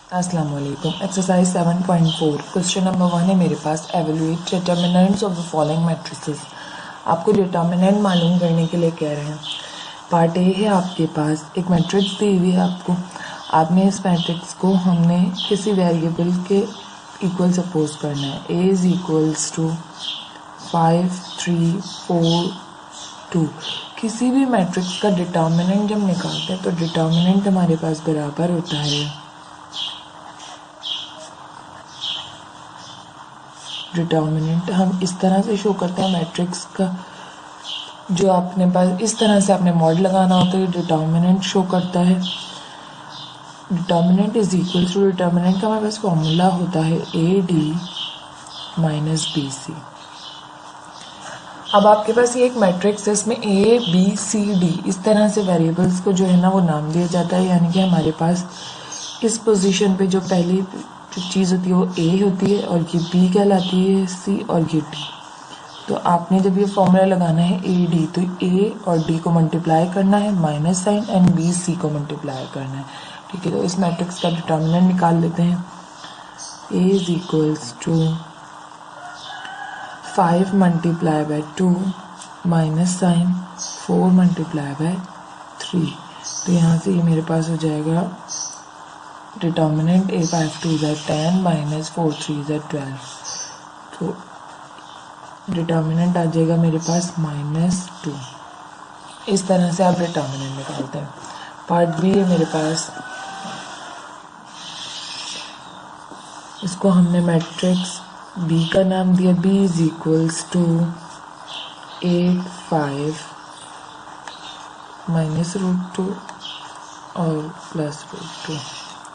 अस्सलाम वालेकुम। Exercise 7.4 question number 1 है मेरे पास। Evaluate determinants of the following matrices. आपको डिटर्मिनेंट मालूम करने के लिए कह रहे हैं। पार्ट ए है आपके पास, एक मैट्रिक्स दी हुई है आपको। आपने इस मैट्रिक्स को हमने किसी वेरिएबल के इक्वल सपोज करना है। ए इज इक्वल्स टू 5 3 4 2। किसी भी मैट्रिक्स का डिटर्मिनेंट जब निकालते हैं तो डिटर्मिनेंट हमारे पास बराबर होता है डिटर्मिनेंट हम इस तरह से शो करते हैं मैट्रिक्स का। जो आपने पास इस तरह से आपने मॉड लगाना होता है, डिटर्मिनेंट शो करता है। Determinant is equal to determinant का हमारे पास फॉर्मूला होता है A D minus B C. अब आपके पास ये एक मैट्रिक्स है, इसमें ए बी सी डी इस तरह से वेरिएबल्स को जो है ना वो नाम दिया जाता है। यानी कि हमारे पास इस पोजीशन पे जो पहली जो चीज़ होती है वो ए होती है और ये बी कहलाती है, सी और ये डी। तो आपने जब ये फॉर्मूला लगाना है ए डी, तो ए और डी को मल्टीप्लाई करना है minus sign and B C को मल्टीप्लाई करना है। ठीक है, तो इस मैट्रिक्स का डिटर्मिनेंट निकाल लेते हैं। A is equals to 5 multiply by 2 minus sign 4 multiply by 3। तो यहाँ से ये मेरे पास हो जाएगा डिटर्मिनेंट ए 5 2 10 माइनस 4 3 12। तो डिटर्मिनेंट आ जाएगा मेरे पास -2। इस तरह से आप डिटर्मिनेंट निकालते हैं। पार्ट बी है मेरे पास, इसको हमने मैट्रिक्स बी का नाम दिया। B is equals to 8 5 minus √2 और प्लस √2।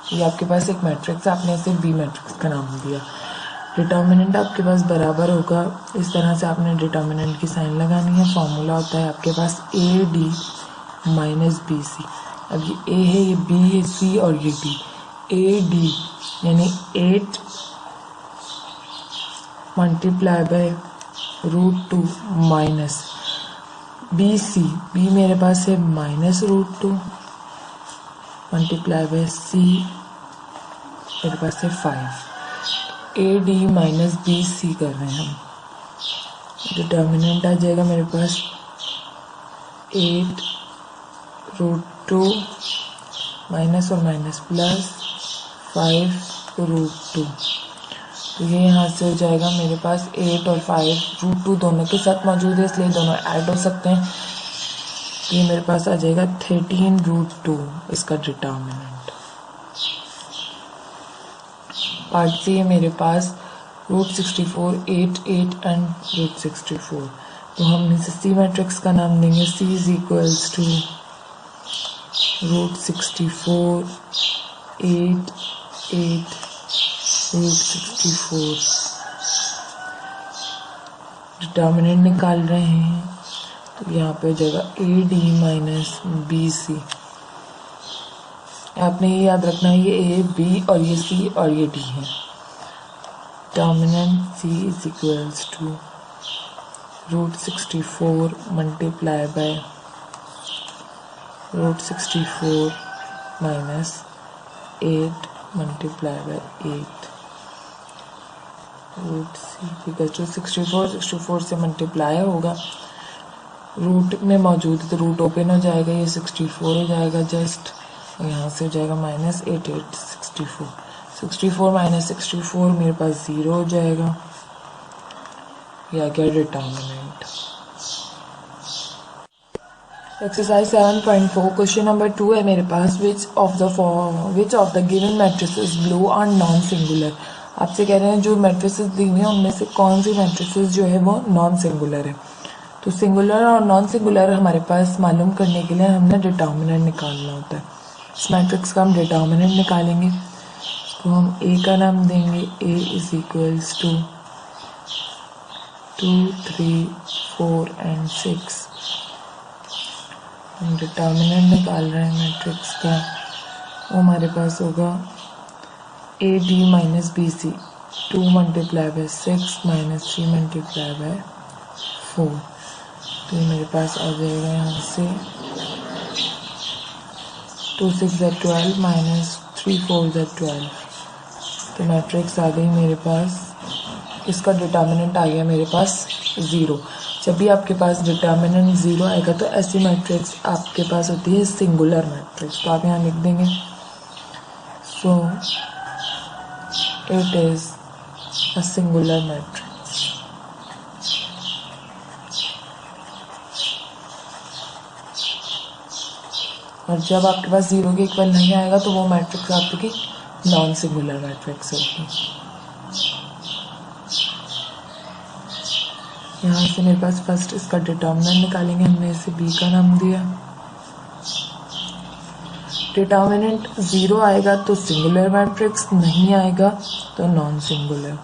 ये आपके पास एक मैट्रिक्स, आपने इसे बी मैट्रिक्स का नाम दिया। डिटर्मिनेंट आपके पास बराबर होगा, इस तरह से आपने डिटर्मिनेंट की साइन लगानी है। फॉर्मूला होता है आपके पास A D minus B C. अब ये ए है, ये बी है, सी और ये डी। ए डी यानी 8 multiply by √2 minus B C. B मेरे पास है -√2 मल्टीप्लाई बाय सी मेरे पास है 5। A D minus B C कर रहे हैं हम। डिटर्मिनेंट आ जाएगा मेरे पास 8√2 माइनस और माइनस प्लस 5√2। तो ये यहाँ से हो जाएगा मेरे पास 8 और 5 √2 दोनों के साथ मौजूद है, इसलिए दोनों ऐड हो सकते हैं। तो ये मेरे पास आ जाएगा 13√2 इसका डिटर्मिनेंट। पार्ट सी है मेरे पास √64 8 8 एंड √64। तो हम इसे सी मैट्रिक्स का नाम देंगे। C is equals to √64 8 8 √64। Determinant निकाल रहे हैं, तो यहाँ पे हो जाएगा A D minus B C. आपने ये याद रखना है, ये ए बी और ये सी और ये डी है। Determinant C is equals to √64 multiply by √64 minus 8 multiply by 8 root C equal to 64 से मल्टीप्लाई होगा। रूट में मौजूद है तो रूट ओपन हो जाएगा, ये 64 हो जाएगा जस्ट। यहाँ से हो जाएगा -8 8 64 माइनस 64 मेरे पास 0 हो जाएगा। या क्या डिटर्मिनेंट। एक्सरसाइज 7.4 क्वेश्चन नंबर 2 है मेरे पास। Which of the given matrices blue are non singular. आपसे कह रहे हैं जो मैट्रिसेस दी हुई हैं उनमें से कौन सी मैट्रिसेस जो है वो नॉन सिंगुलर है। तो सिंगुलर और नॉन सिंगुलर हमारे पास मालूम करने के लिए हमने डिटर्मिनेंट निकालना होता है। इस मैट्रिक्स का हम डिटर्मिनेंट निकालेंगे। तो हम ए का नाम देंगे ए इज इक्वल्स टू 2 3 4 एंड 6। हम डिटर्मिनेंट निकाल रहे हैं मैट्रिक्स का, वो हमारे पास होगा A D minus B C 2 multiply by 6 minus 3 multiply by 4। तो मेरे पास आ जाएगा यहाँ से 2 6 12 माइनस 3 4 12। तो मैट्रिक्स आ गई मेरे पास, इसका डिटर्मिनेंट आ गया मेरे पास 0। जब भी आपके पास डिटर्मिनेंट 0 आएगा तो ऐसी मैट्रिक्स आपके पास होती है सिंगुलर मैट्रिक्स। तो आप यहाँ लिख देंगे so it is a singular matrix. और जब आपके पास 0 के इक्वल नहीं आएगा तो वो मैट्रिक्स आपकी नॉन सिंगुलर मैट्रिक्स होगी। यहाँ से मेरे पास फर्स्ट इसका डिटर्मिनेंट निकालेंगे, हमने इसे बी का नाम दिया। डिटर्मिनेंट 0 आएगा तो सिंगुलर मैट्रिक्स, नहीं आएगा तो नॉन सिंगुलर।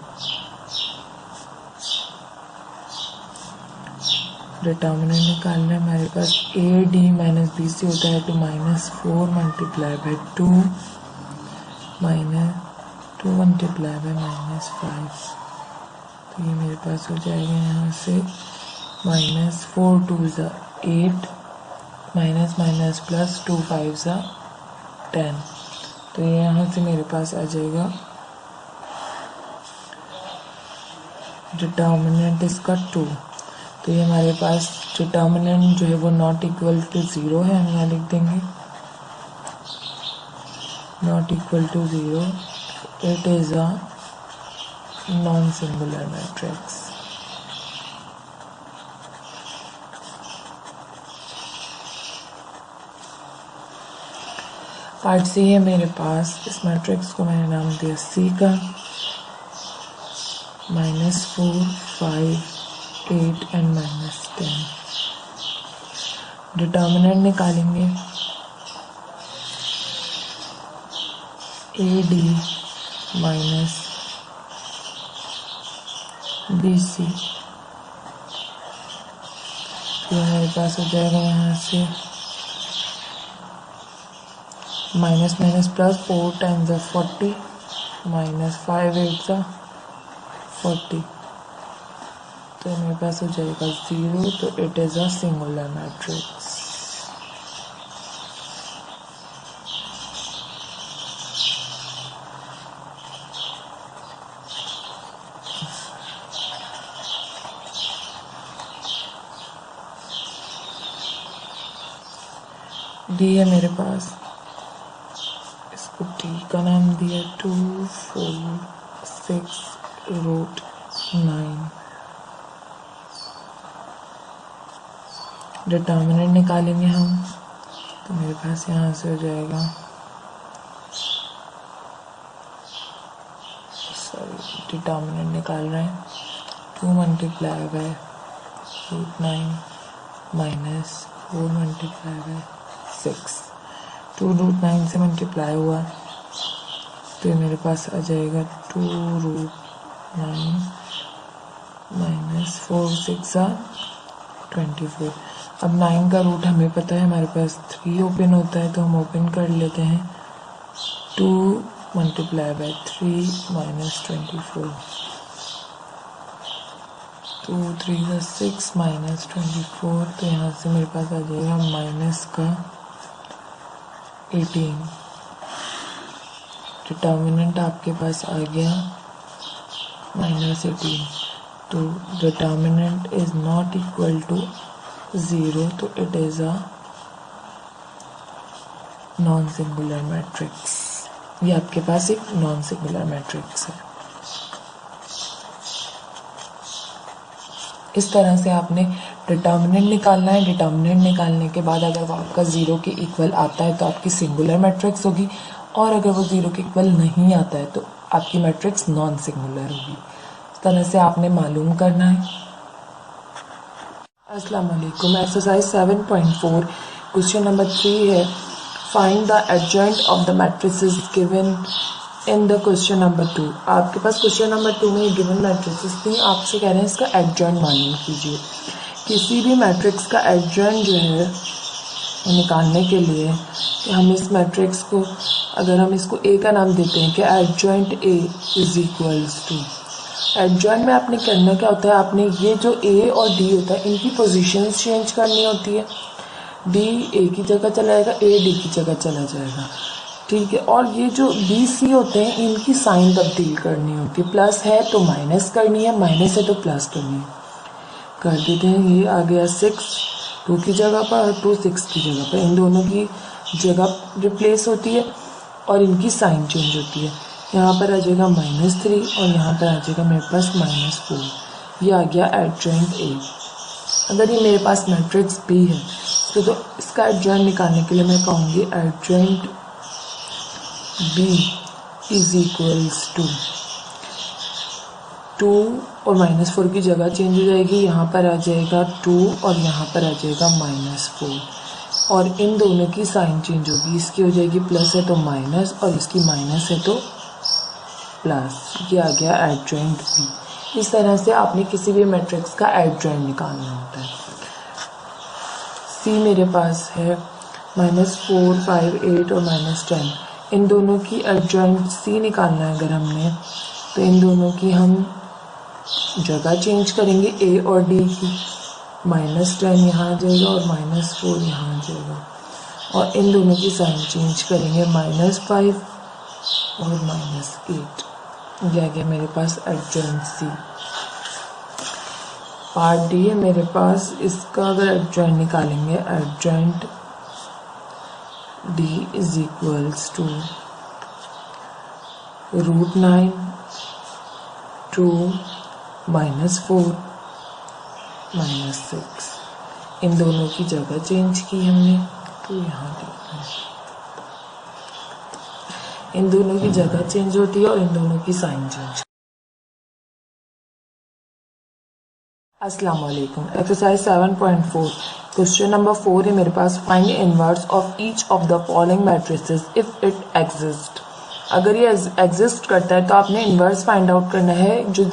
डिटर्मिनेंट निकालना है हमारे पास A D minus B C होता है तो -4 मल्टीप्लाई बाय 2 -2 मल्टीप्लाई बाय -5। तो ये मेरे पास हो जाएगा यहाँ से -4 2 8 माइनस माइनस प्लस 2 5 10। तो ये यहाँ से मेरे पास आ जाएगा डिटर्मिनेंट इसका 2। तो ये हमारे पास डिटर्मिनेंट जो है वो नॉट इक्वल टू 0 है, हम यहाँ लिख देंगे not equal to 0, it is a non singular matrix. Part C है मेरे पास, इस मैट्रिक्स को मैंने नाम दिया सी का। -4 5 8 एंड -10। डिटर्मिनेंट निकालेंगे A D minus B C. तो मेरे पास हो जाएगा यहाँ से माइनस माइनस प्लस 4 टाइम्स 40 -5 8 40। तो मेरे पास हो जाएगा 0। तो it is a singular matrix. D है मेरे पास, इसको टी का नाम दिया 2 4 6 √9। डिटर्मिनेंट निकालेंगे हम, तो मेरे पास यहाँ से हो जाएगा डिटर्मिनेंट निकाल रहे हैं 2 multiply bye √9 minus 4 multiply by 6। 2 √9 से मल्टीप्लाई हुआ तो ये मेरे पास आ जाएगा 2 √9 माइनस 4 6 24। अब 9 का रूट हमें पता है, हमारे पास 3 ओपन होता है तो हम ओपन कर लेते हैं 2 मल्टीप्लाई बाय 3 माइनस 24। 2 3 6 माइनस 24। तो यहाँ से मेरे पास आ जाएगा माइनस का 18। डिटर्मिनेंट आपके पास आ गया -18। तो determinant is not equal to 0, तो it is a non singular matrix. ये आपके पास एक नॉन सिंगुलर मैट्रिक्स है। इस तरह से आपने डिटर्मिनेंट निकालना है। डिटर्मिनेंट निकालने के बाद अगर वो आपका 0 के इक्वल आता है तो आपकी सिंगुलर मैट्रिक्स होगी, और अगर वो 0 के इक्वल नहीं आता है तो आपकी मैट्रिक्स नॉन सिंगुलर होगी। इस तरह से आपने मालूम करना है। अस्सलाम वालेकुम। एक्सरसाइज 7.4 क्वेश्चन नंबर 3 है, find the adjoint of the matrices given in the question number 2। आपके पास क्वेश्चन नंबर 2 में गिवन मैट्रिसेस थी, आपसे कह रहे हैं इसका एडजॉइंट मालूम कीजिए। किसी भी मैट्रिक्स का एडजॉइंट जो है निकालने के लिए कि हम इस मैट्रिक्स को, अगर हम इसको ए का नाम देते हैं कि adjoint A is equals to, adjoint में आपने करना क्या होता है, आपने ये जो ए और डी होता है इनकी पोजीशंस चेंज करनी होती है। डी ए की जगह चला जाएगा, ए डी की जगह चला जाएगा। ठीक है। और ये जो बी सी होते हैं इनकी साइन तब्दील करनी होती है, प्लस है तो माइनस करनी है, माइनस है तो प्लस करनी है। कर देते हैं। ये आ गया 6 2 की जगह पर और 2 6 की जगह पर, इन दोनों की जगह रिप्लेस होती है और इनकी साइन चेंज होती है। यहाँ पर आ जाएगा -3 और यहाँ पर आ जाएगा मेरे पास -4। ये आ गया एडजॉइंट ए। अगर ये मेरे पास मैट्रिक्स बी है तो इसका एडजॉइंट निकालने के लिए मैं कहूँगी adjoint B is equals to 2 और -4 की जगह चेंज हो जाएगी। यहाँ पर आ जाएगा 2 और यहाँ पर आ जाएगा -4 और इन दोनों की साइन चेंज होगी। इसकी हो जाएगी प्लस है तो माइनस और इसकी माइनस है तो प्लस। ये आ गया एडजॉइंट बी। इस तरह से आपने किसी भी मैट्रिक्स का एडजॉइंट निकालना होता है। सी मेरे पास है -4 5 8 और -10। इन दोनों की एडजॉइंट सी निकालना है अगर हमने, तो इन दोनों की हम जगह चेंज करेंगे ए और डी की। -10 यहाँ आ जाएगा और -4 यहाँ आ जाएगा और इन दोनों की साइन चेंज करेंगे -5 और -8। यह आ गया मेरे पास एडजॉइंट सी। पार्ट डी है मेरे पास, इसका अगर एडजॉइंट निकालेंगे adjoint D is equals to √9 2 -4 -6। इन दोनों की जगह चेंज की हमने, तो यहाँ देखते हैं इन दोनों की जगह चेंज होती है और इन दोनों की साइन चेंज। अस्सलाम वालेकुम। एक्सरसाइज 7.4 क्वेश्चन नंबर 4 है मेरे पास। Find inverse of each of the following matrices if it exist. अगर ये एग्जिस्ट करता है तो आपने इन्वर्स फाइंड आउट करना है जो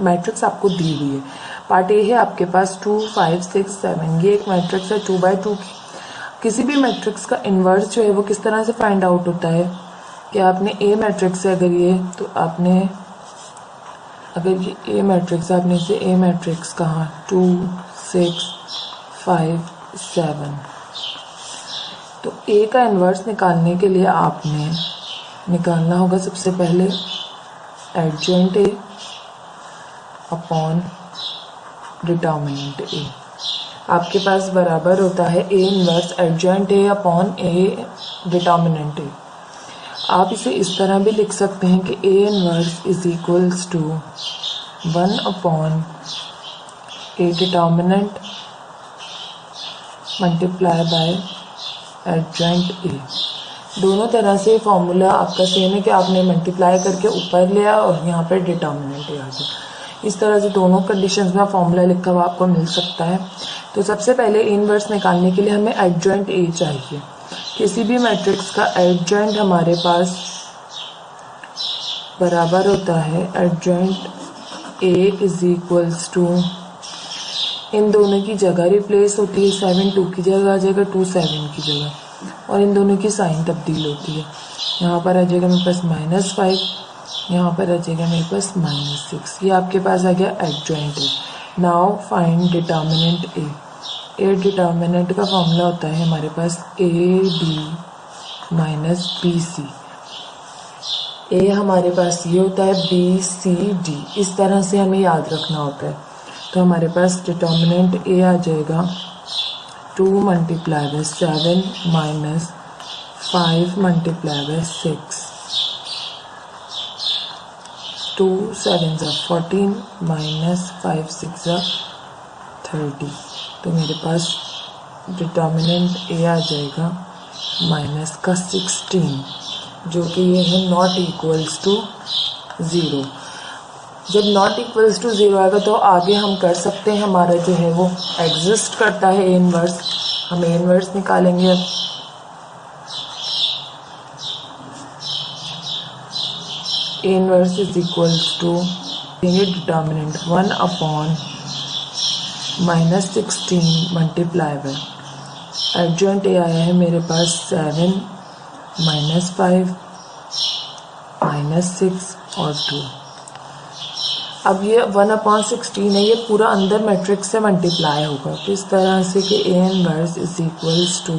मैट्रिक्स आपको दी हुई है। पार्ट ए है आपके पास 2 5 6 7। ये एक मैट्रिक्स है 2x2 की। किसी भी मैट्रिक्स का इन्वर्स जो है वो किस तरह से फाइंड आउट होता है कि आपने ए मैट्रिक्स है अगर ये, तो आपने अगर ये ए मैट्रिक्स आपने इसे ए मैट्रिक्स कहा 2 6 5 7, तो ए का इन्वर्स निकालने के लिए आपने निकालना होगा सबसे पहले adjoint A upon determinant A. आपके पास बराबर होता है A inverse adjoint A upon A determinant A. आप इसे इस तरह भी लिख सकते हैं कि A inverse is equals to 1 upon A determinant multiply by adjoint A. दोनों तरह से फॉर्मूला आपका सेम है कि आपने मल्टीप्लाई करके ऊपर लिया और यहाँ पर डिटर्मिनेंट आ गया। इस तरह से दोनों कंडीशंस में फॉर्मूला लिखा हुआ आपको मिल सकता है। तो सबसे पहले इनवर्स निकालने के लिए हमें एडजॉइंट ए चाहिए। किसी भी मैट्रिक्स का एडजॉइंट हमारे पास बराबर होता है adjoint A is equals to, इन दोनों की जगह रिप्लेस होती है, 7 2 की जगह आ जाएगा 2 7 की जगह, और इन दोनों की साइन तब्दील होती है। यहाँ पर आ जाएगा मेरे पास -5, यहाँ पर आ जाएगा मेरे पास -6। ये आपके पास आ गया adjoint A. Now find determinant A. A determinant का फॉर्मूला होता है हमारे पास A D minus B C. A हमारे पास ये होता है बी सी डी, इस तरह से हमें याद रखना होता है। तो हमारे पास डिटर्मिनेंट ए आ जाएगा 2 multiply bye 7 minus 5 multiply by 6, 2 7 ज़ा 14 माइनस 5 6 ज़ा 30। तो मेरे पास डिटर्मिनेंट ए आ जाएगा माइनस का 16, जो कि ये है नॉट इक्वल्स टू 0। जब नॉट इक्वल्स टू 0 आएगा तो आगे हम कर सकते हैं, हमारा जो है वो एग्जिस्ट करता है ए इनवर्स। हम ए इनवर्स निकालेंगे। A inverse is equals to determinant 1 upon -16 multiply by adjoint A आया है मेरे पास 7 -5 -6 और 2। अब ये 1/16 है, ये पूरा अंदर मैट्रिक्स से मल्टीप्लाई होगा। तो इस तरह से कि A inverse is equals to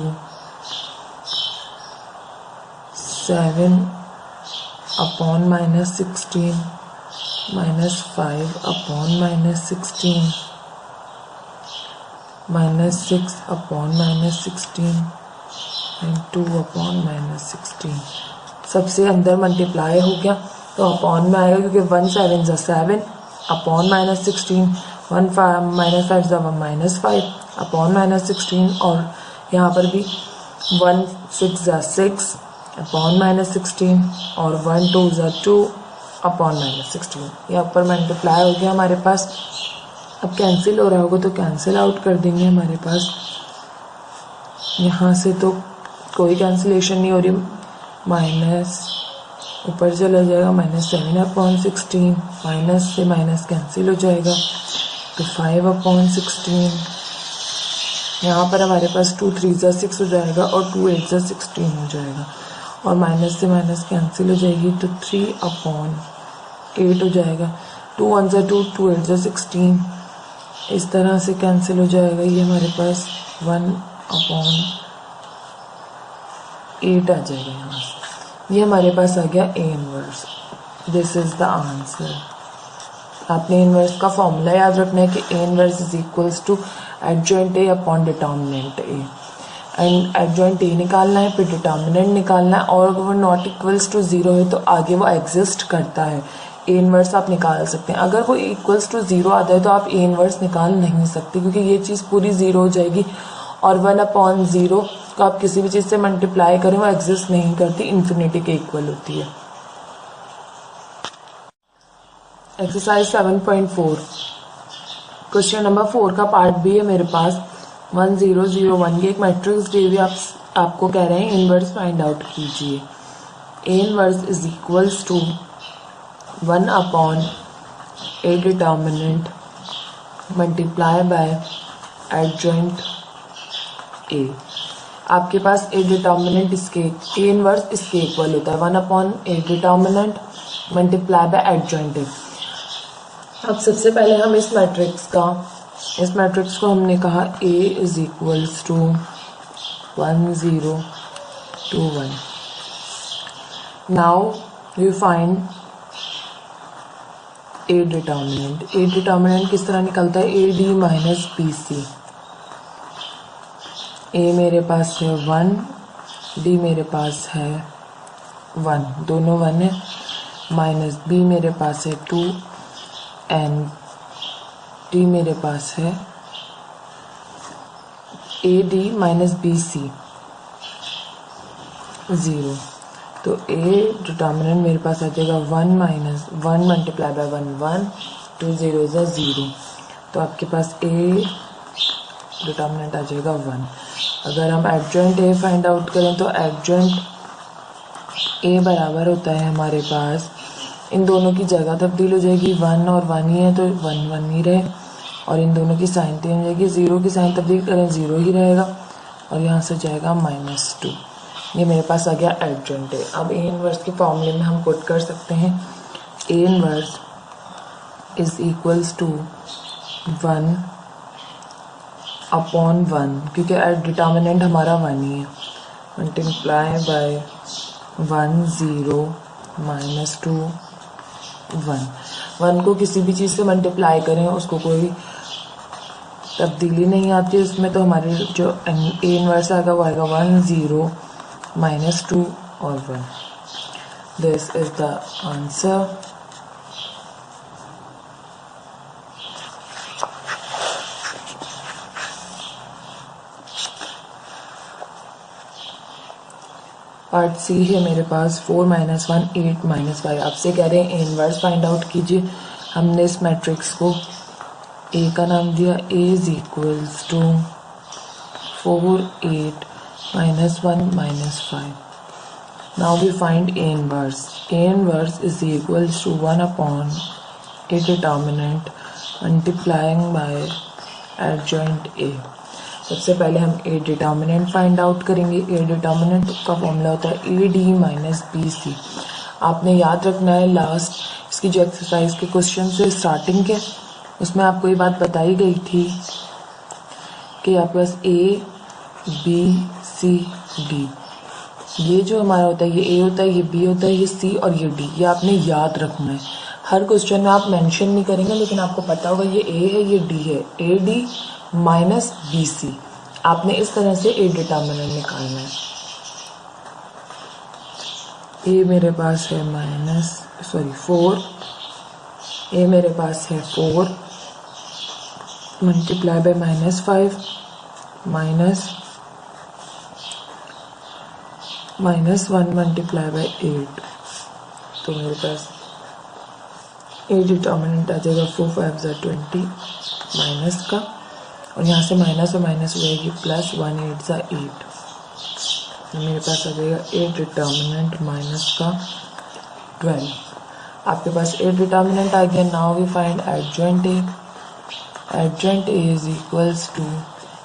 7 upon -16 -5 upon -16 -6 upon -16 and 2 upon -16। सबसे अंदर मल्टीप्लाई हो गया तो अपॉन में आएगा, क्योंकि 1 7 ज़ा 7 अपॉन -16, 1 5 -5 ज़ा -5 अपॉन -16, और यहाँ पर भी 1 6 ज़ा 6 अपॉन -16 और 1 2 ज़ा 2 अपॉन -16। यहाँ पर मल्टीप्लाई हो गया हमारे पास। अब कैंसिल हो रहा होगा तो कैंसिल आउट कर देंगे हमारे पास। यहाँ से तो कोई कैंसिलेशन नहीं हो रही, माइनस ऊपर चला जाएगा, -7 अपॉन 16, माइनस से माइनस कैंसिल हो जाएगा तो 5 अपॉन 16। यहाँ पर हमारे पास 2 3 ज़ा 6 हो जाएगा और 2 8 ज़ा 16 हो जाएगा, और माइनस से माइनस कैंसिल हो जाएगी तो 3 अपॉन 8 हो जाएगा। 2 1 ज़ा 2, 2 8 ज़ा 16, इस तरह से कैंसिल हो जाएगा। ये हमारे पास 1 अपॉन 8 आ जाएगा यहाँ से। ये हमारे पास आ गया A inverse. This is the answer. आपने इनवर्स का फॉर्मूला याद रखना है कि A inverse is equals to adjoint A upon determinant A, and adjoint A निकालना है, फिर डिटर्मिनेंट निकालना है, और अगर वो नॉट इक्वल्स टू 0 है तो आगे वो एग्जिस्ट करता है। ए इनवर्स आप निकाल सकते हैं। अगर वो इक्वल्स टू 0 आता है तो आप ए इनवर्स निकाल नहीं सकते, क्योंकि ये चीज़ पूरी 0 हो जाएगी, और 1 अपॉन 0 को आप किसी भी चीज़ से मल्टीप्लाई करें वो एग्जिस्ट नहीं करती, इन्फिनिटी के इक्वल होती है। एक्सरसाइज 7.4 क्वेश्चन नंबर 4 का पार्ट बी है मेरे पास। 1 0 0 1 की एक मैट्रिक्स दी हुई, आपको कह रहे हैं इनवर्स फाइंड आउट कीजिए। A inverse is equals to 1 upon A determinant multiply by adjoint A. आपके पास ए डिटर्मिनेंट इसके ए इनवर्स इसके इक्वल होता है, 1 upon A determinant multiply by adjoint A. अब सबसे पहले हम इस मैट्रिक्स को हमने कहा A is equals to 1 0 2 1। Now we find A determinant. A determinant किस तरह निकलता है, A D minus B C. A मेरे पास है 1, डी मेरे पास है 1, दोनों 1 है, माइनस बी मेरे पास है 2 एंड डी मेरे पास है A D minus B C 0। तो ए डिटर्मिनेंट मेरे पास आ जाएगा 1 माइनस 1 मल्टीप्लाई बाय 1 1, 2 0 ज़ा 0। तो आपके पास ए डिटर्मिनेंट आ जाएगा 1। अगर हम एडजॉइंट ए फाइंड आउट करें तो एडजॉइंट ए बराबर होता है हमारे पास, इन दोनों की जगह तब्दील हो जाएगी, 1 और 1 ही है तो 1 1 ही रहे, और इन दोनों की साइन चेंज हो जाएगी, 0 की साइन तब्दील करें 0 ही रहेगा, और यहाँ से जाएगा -2। ये मेरे पास आ गया एडजॉइंट ए। अब ए इनवर्स के फॉर्मूले में हम पुट कर सकते हैं A inverse is equals to 1 upon 1, क्योंकि डिटर्मिनेंट हमारा 1 ही है, मल्टीप्लाई बाय 1 0 -2 1। 1 को किसी भी चीज़ से मल्टीप्लाई करें उसको कोई तब्दीली नहीं आती उसमें, तो हमारे जो ए इनवर्स आएगा वो आएगा 1 0 -2 और 1। This is the answer. Part C है मेरे पास 4 -1 8 -5। आपसे कह रहे हैं इनवर्स फाइंड आउट कीजिए। हमने इस मैट्रिक्स को ए का नाम दिया, A is equals to 4 8 -1 -5। Now we find A inverse. A inverse is equals to 1 upon A determinant multiplying by adjoint A. सबसे पहले हम ए डिटर्मिनेंट फाइंड आउट करेंगे। ए डिटर्मिनेंट का फॉर्मूला होता है A D minus B C. आपने याद रखना है लास्ट इसकी जो एक्सरसाइज के क्वेश्चन से स्टार्टिंग के, उसमें आपको ये बात बताई गई थी कि आपके पास ए बी सी डी ये जो हमारा होता है, ये ए होता है, ये बी होता है, ये सी और ये डी, ये आपने याद रखना है। हर क्वेश्चन में आप मेंशन नहीं करेंगे, लेकिन आपको पता होगा ये ए है, ये डी है, A D minus B C. आपने इस तरह से ए डिटर्मिनेंट निकालना है। ए मेरे पास है फोर, ए मेरे पास है 4 मल्टीप्लाई बाय -5 -1 मल्टीप्लाई बाय 8। तो मेरे पास ए डिटर्मिनेंट आ जाएगा 4 5 20 माइनस का, और यहाँ से माइनस और माइनस हो जाएगी प्लस, 1 8 8। तो मेरे पास आ जाएगा ए डिटर्मिनेंट माइनस का 12। आपके पास ए डिटर्मिनेंट आ गया। Now we find adjoint A. Adjoint A is equals to,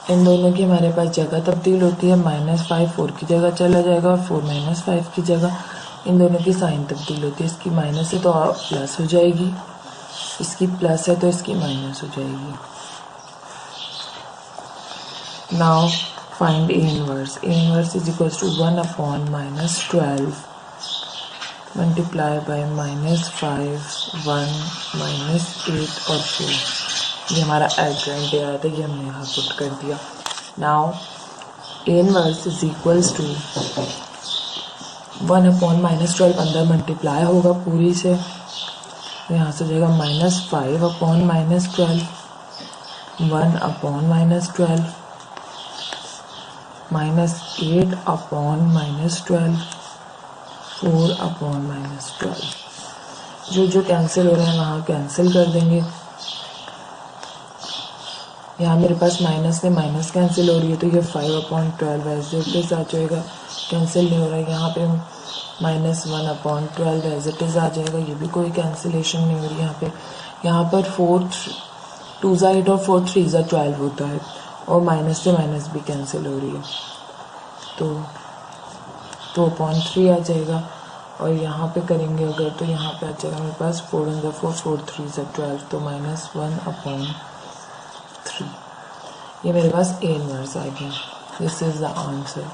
इन दोनों की हमारे पास जगह तब्दील होती है, -5 4 की जगह चला जाएगा और 4 -5 की जगह। इन दोनों की साइन तब्दील होती है, इसकी माइनस है तो प्लस हो जाएगी, इसकी प्लस है तो इसकी माइनस हो जाएगी। Now find A inverse. A inverse is equals to 1/-12 multiply by -5 1 -8 और 4। ये हमारा एडजॉइंट ए आया था, ये हमने यहाँ पुट कर दिया। Now A inverse is equals to 1/-12 अंदर मल्टीप्लाई होगा पूरी से, तो यहाँ से हो जाएगा -5/-12 1/-12 -8/-12 4/-12। जो कैंसिल हो रहे हैं वहाँ कैंसिल कर देंगे। यहाँ मेरे पास माइनस से माइनस कैंसिल हो रही है, तो ये 5/12 एज इट इज़ आ जाएगा, कैंसिल नहीं हो रहा है। यहाँ पे -1/12 एज इट इज़ आ जाएगा, ये भी कोई कैंसिलेशन नहीं हो रही यहाँ पर 4 2 8 और 4 3 12 होता है, और माइनस से माइनस भी कैंसिल हो रही है, तो 2/3 आ जाएगा। और यहाँ पे करेंगे अगर, तो यहाँ पे आ जाएगा मेरे पास 4 4 3 12, तो -1/3। ये मेरे पास ए इनवर्स आ गया। This is the answer.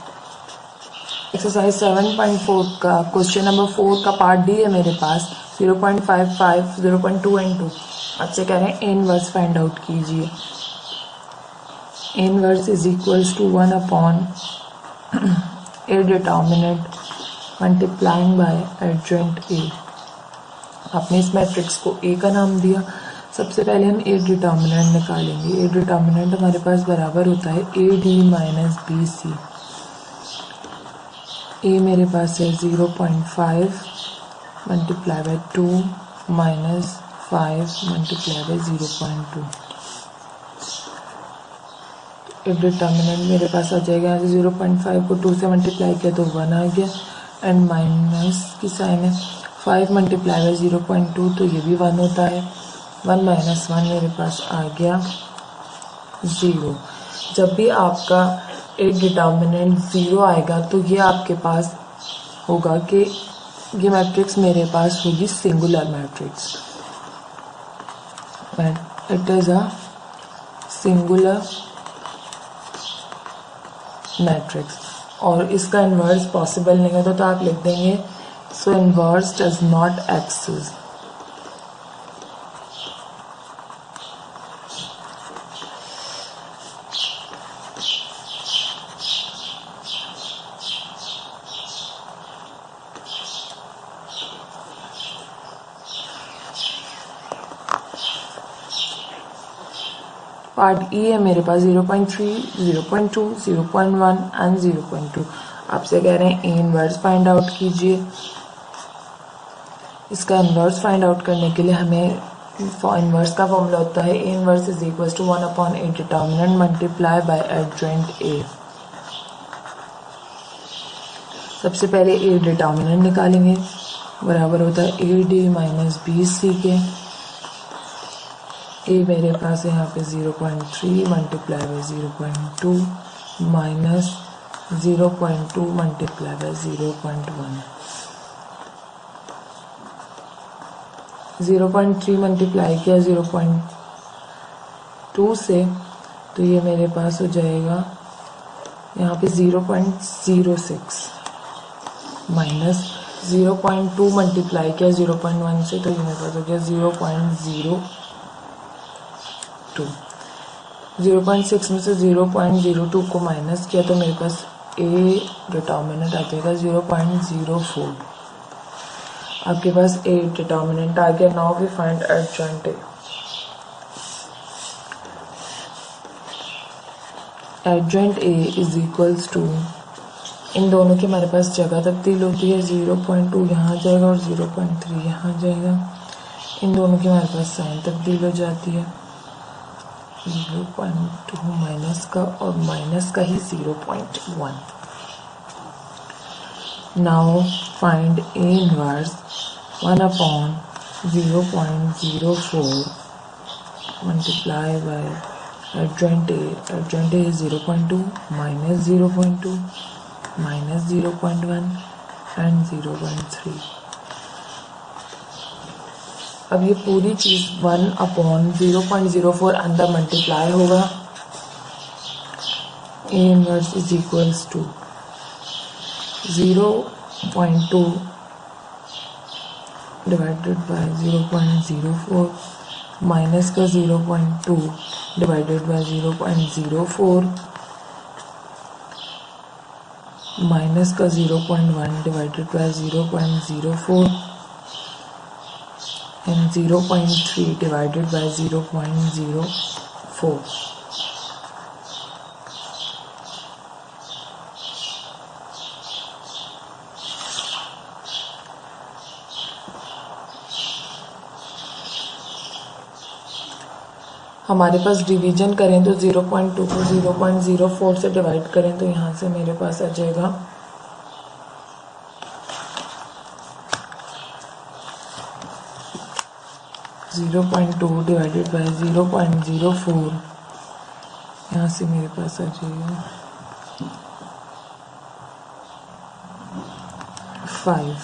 Exercise 7.4 का क्वेश्चन नंबर 4 का पार्ट डी है मेरे पास। 0.55 0.2 एंड 2 आपसे कह रहे हैं ए इनवर्स फाइंड आउट कीजिए। A inverse is equals to 1/A determinant multiplying by adjoint A. आपने इस मैट्रिक्स को ए का नाम दिया। सबसे पहले हम ए डिटर्मिनेंट निकालेंगे। ए डिटर्मिनेंट हमारे पास बराबर होता है A D minus B C. A मेरे पास है 0.5 multiply by 2 -5 multiply by 0.2। A determinant मेरे पास आ जाएगा, यहाँ से 0.5 को 2 से मल्टीप्लाई किया तो 1 आ गया, एंड माइनस की साइन है। 5 मल्टीप्लाई बाय 0.2 तो ये भी 1 होता है। 1 - 1 मेरे पास आ गया 0। जब भी आपका एक डिटर्मिनेंट 0 आएगा तो ये आपके पास होगा कि ये मैट्रिक्स मेरे पास होगी singular matrix, it is a singular matrix. और इसका इन्वर्स पॉसिबल नहीं होता, तो आप लिख देंगे so inverse does not exist. Part E है मेरे पास 0.3 0.2 0.1 एंड 0.2। आपसे कह रहे हैं ए इनवर्स फाइंड आउट कीजिए। इसका इनवर्स फाइंड आउट करने के लिए हमें इनवर्स का फॉर्मूला होता है A inverse is equal to 1/A determinant multiply by adjoint A. सबसे पहले ए डिटर्मिनेंट निकालेंगे, बराबर होता है A D minus B C के। ए मेरे पास है यहाँ पे 0.3 multiply by 0.2 minus 0.2 multiply by 0.1। 0.3 multiply किया 0.2 से, तो ये मेरे पास हो जाएगा यहाँ पे 0.06। माइनस 0.2 मल्टीप्लाई किया 0.1 से, तो ये मेरे पास हो गया 0.02। 0.6 में से 0.02 को माइनस किया तो मेरे पास ए डिटर्मिनेंट आ जाएगा 0.04। आपके पास ए डिटर्मिनेंट आ गया। Now we find adjoint A. Adjoint A is equals to, इन दोनों की हमारे पास जगह तब्दील होती है, 0.2 यहाँ जाएगा और 0.3 यहाँ जाएगा। इन दोनों की हमारे पास साइन तब्दील हो जाती है, 0.2 माइनस का और माइनस का ही 0.1। Now find A inverse 1/0.04 multiply by adjoint A. Adjoint A 0.2 minus 0.2 minus 0.1 and 0.3। अब ये पूरी चीज़ 1/0.04 अंदर मल्टीप्लाई होगा। A inverse is equals to 0.2 divided by 0.04 minus का 0.2 डिवाइडेड बाय 0.04 माइनस का 0.1 divided by 0.04 and 0.3 divided by 0.04। हमारे पास डिवीजन करें तो 0.2 को 0.04 से डिवाइड करें तो यहाँ से मेरे पास आ जाएगा 0.2 डिवाइडेड बाय 0.04, यहाँ से मेरे पास आ जाएगा 5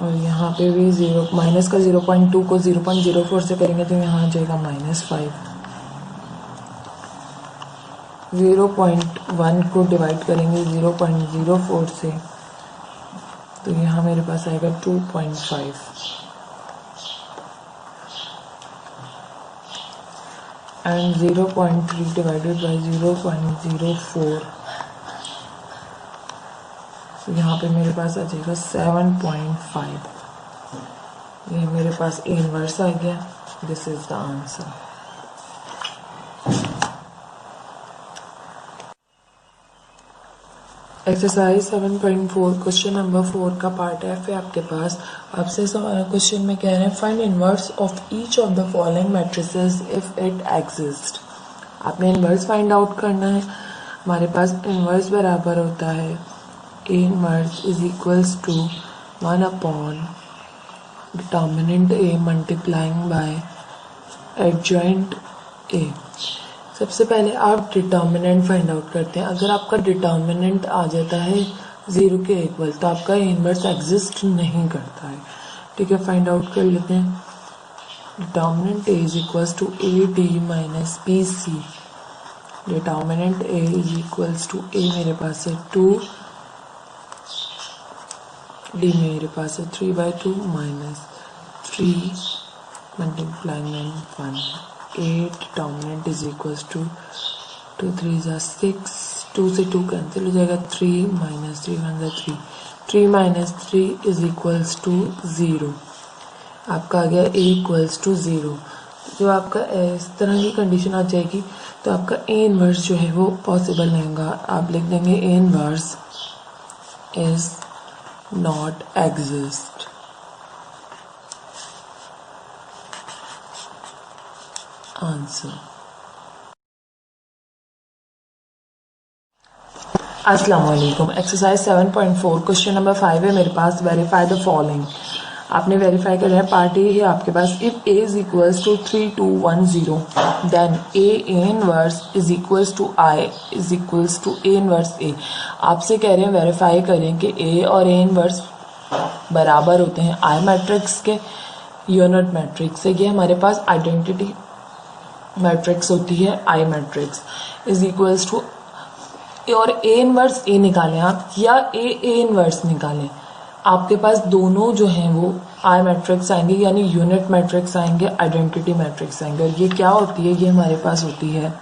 और यहाँ पे भी माइनस का 0.2 को 0.04 से करेंगे तो यहाँ आ जाएगा -5। 0.1 को डिवाइड करेंगे 0.04 से तो यहाँ मेरे पास आएगा 2.5 एंड 0.3 डिवाइडेड बाय 0.04 तो यहाँ पे मेरे पास आ जाएगा 7.5। ये मेरे पास ए इनवर्स आ गया। This is the answer. Exercise 7.4 question number 4 का पार्ट एफ है आपके पास। आपसे क्वेश्चन में कह रहे हैं find inverse of each of the following matrices if it exist. आपने इनवर्स फाइंड आउट करना है। हमारे पास इनवर्स बराबर होता है A inverse is equals to 1/, determinant A multiplying by adjoint A. सबसे पहले आप डिटर्मिनेंट फाइंड आउट करते हैं। अगर आपका डिटर्मिनेंट आ जाता है 0 के इक्वल तो आपका इनवर्स एग्जिस्ट नहीं करता है। ठीक है, फाइंड आउट कर लेते हैं। Determinant A is equals to A D minus B C. Determinant A is equals to A मेरे पास है 2, डी मेरे पास है 3/2 minus 3 multiplying 1। 8 determinant is equals to 2 3 6, 2 से 2 कैंसिल हो जाएगा, 3 minus 3 1 3, 3 minus 3 is equals to 0। आपका आ गया ए इक्वल्स टू 0। जो आपका इस तरह की कंडीशन आ जाएगी तो आपका ए इनवर्स जो है वो पॉसिबल नहीं होगा। आप लिख देंगे A inverse is not exist. Answer. अस्सलाम वालेकुम। एक्सरसाइज 7.4 क्वेश्चन नंबर 5 है मेरे पास। Verify the following. आपने वेरीफाई करना है। पार्ट ए है आपके पास। If A is equals to 3 2 1 0 then A inverse is equals to I is equals to A inverse A. आपसे कह रहे हैं वेरीफाई करें कि ए और ए इनवर्स बराबर होते हैं आई मैट्रिक्स के यूनिट मैट्रिक्स से। ये हमारे पास आइडेंटिटी मैट्रिक्स होती है आई मैट्रिक्स इज इक्वल्स टू और ए इनवर्स ए निकालें आप या ए इनवर्स निकालें, आपके पास दोनों जो हैं वो आई मैट्रिक्स आएंगे, यानी यूनिट मैट्रिक्स आएंगे, आइडेंटिटी मैट्रिक्स आएंगे। और ये क्या होती है, ये हमारे पास होती है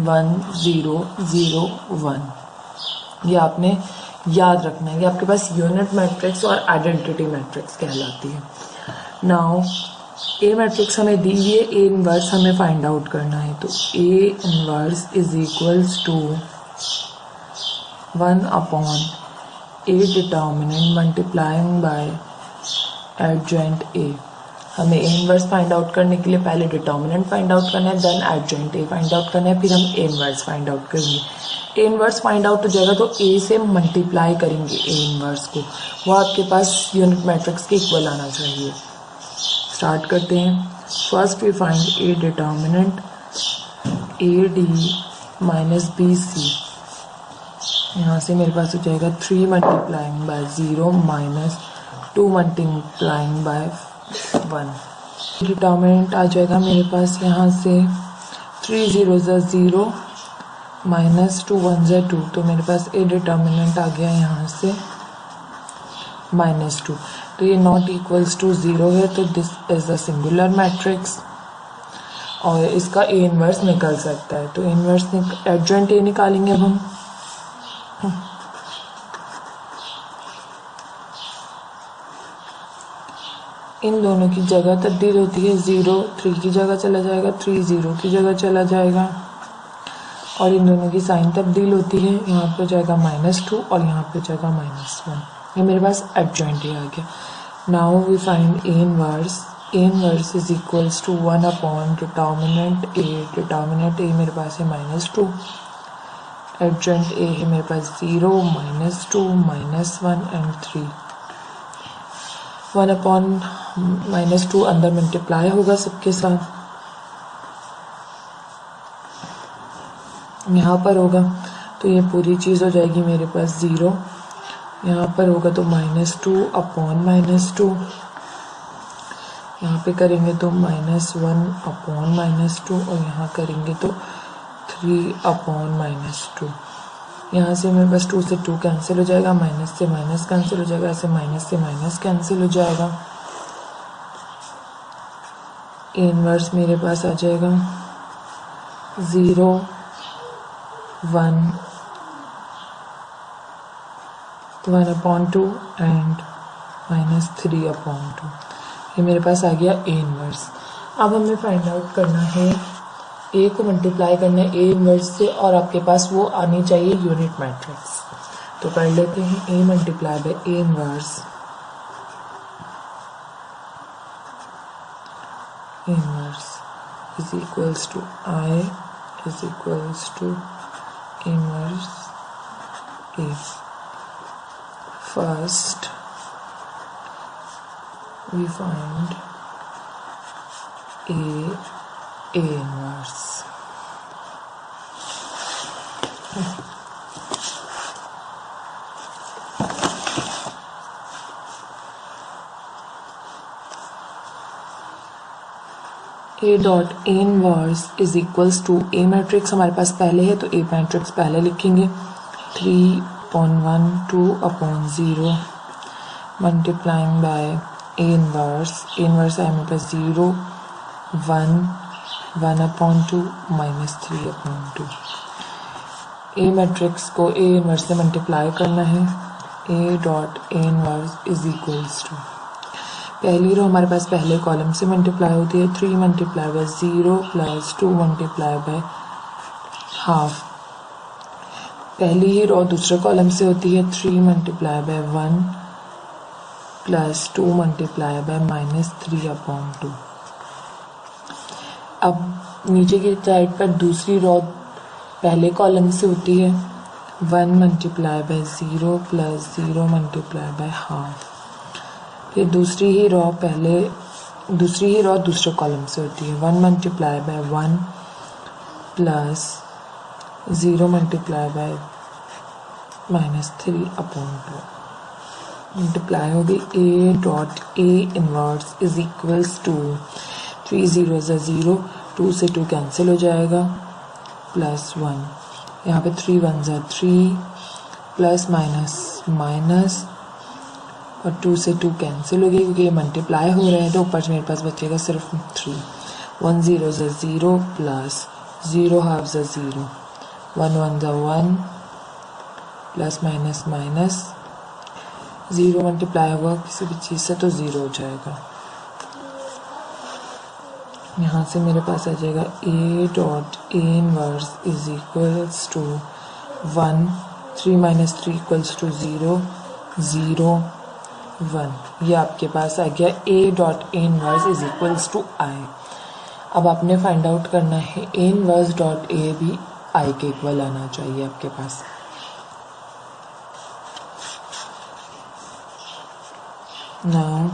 1 0 0 1। ये आपने याद रखना है, ये आपके पास यूनिट मैट्रिक्स और आइडेंटिटी मैट्रिक्स कहलाती है। नाउ ए मैट्रिक्स हमें दी हुई है, ए इनवर्स हमें फाइंड आउट करना है। तो A inverse is equals to 1 upon A determinant multiplying by adjoint A. हमें ए इनवर्स फाइंड आउट करने के लिए पहले डिटर्मिनेंट फाइंड आउट करना है, then adjoint A find out करना है, फिर हम ए इनवर्स फाइंड आउट करेंगे। ए इनवर्स फाइंड आउट हो जाएगा तो ए से मल्टीप्लाई करेंगे ए इनवर्स को, वो आपके पास यूनिट मैट्रिक्स के इक्वल आना चाहिए। स्टार्ट करते हैं। First we find A determinant A D minus B C. यहाँ से मेरे पास हो जाएगा 3 multiplying by 0 minus 2 multiplying by 1। Determinant आ जाएगा मेरे पास यहाँ से 3 0 0 माइनस 2 1 2। तो मेरे पास ए डिटर्मिनेंट आ गया यहाँ से -2। तो ये नॉट इक्वल्स टू 0 है, तो this is a singular matrix और इसका ए इनवर्स निकल सकता है। तो इनवर्स एडजॉइंट ए निकालेंगे अब हम। इन दोनों की जगह तब्दील होती है, 0 3 की जगह चला जाएगा, 3 0 की जगह चला जाएगा, और इन दोनों की साइन तब्दील होती है। यहाँ पे जाएगा -2 और यहाँ पे जाएगा -1। ये मेरे पास एडजॉइंट ए आ गया। Now we find A inverse. A inverse is equals to 1 upon determinant A. Determinant A मेरे पास है -2, एडजॉइंट ए है मेरे पास 0 -2 -1 एंड 3। 1 अपॉन -2 अंदर मल्टीप्लाई होगा सबके साथ, यहाँ पर होगा तो ये पूरी चीज़ हो जाएगी मेरे पास 0। यहाँ पर होगा तो -2 अपॉन -2, यहाँ पे करेंगे तो -1 अपॉन -2, और यहाँ करेंगे तो 3 अपॉन -2। यहाँ से मेरे पास 2 से 2 कैंसिल हो जाएगा, माइनस से माइनस कैंसिल हो जाएगा, ऐसे माइनस से माइनस कैंसिल हो जाएगा। ए इनवर्स मेरे पास आ जाएगा 0 1 1/2 एंड -3/2। ये मेरे पास आ गया ए इनवर्स। अब हमें फाइंड आउट करना है, ए को मल्टीप्लाई करना है ए इनवर्स से, और आपके पास वो आनी चाहिए यूनिट मैट्रिक्स। तो कर लेते हैं A multiply by A inverse. A inverse is equals to I is equals to inverse A. First, we find A inverse. A dot A inverse is equals to A matrix हमारे पास पहले है तो A matrix पहले लिखेंगे, 3/1 2/0 multiplying by A inverse. A inverse है मेरे पास 0 1 1/2 -3/2। ए matrix को ए इनवर्स से मल्टीप्लाई करना है। A dot A inverse is equals to, पहली रो हमारे पास पहले कॉलम से मल्टीप्लाई होती है, 3 multiply by 0 plus 2 multiply by half. पहली ही रो दूसरे कॉलम से होती है, 3 multiply by 1 plus 2 multiply by -3/2। अब नीचे की साइड पर दूसरी रो पहले कॉलम से होती है, 1 multiply by 0 plus 0 multiply by half. फिर दूसरी ही रो दूसरे कॉलम से होती है, 1 multiply by 1 plus 0 multiply by -3/2। Multiply होगी A dot A inverse is equals to 3 0 0 2 से 2 कैंसिल हो जाएगा, +1, यहाँ पे 3 1 ज़ा 3, प्लस माइनस माइनस, और 2 से 2 कैंसिल हो गई क्योंकि ये मल्टीप्लाई हो रहे हैं, तो ऊपर से मेरे पास बचेगा सिर्फ 3, 1 0 ज़ा 0, प्लस 0 हाफ ज़ा 0, 1 1 ज़ा 1, प्लस माइनस माइनस, 0 मल्टीप्लाई होगा किसी भी चीज़ से तो 0 हो जाएगा। यहाँ से मेरे पास आ जाएगा A dot A inverse is equals to 1, 3 minus 3 equals to 0, 0 1। ये आपके पास आ गया A dot A inverse is equals to I। अब आपने फाइंड आउट करना है A इनवर्स डॉट A भी I के इक्वल आना चाहिए आपके पास। Now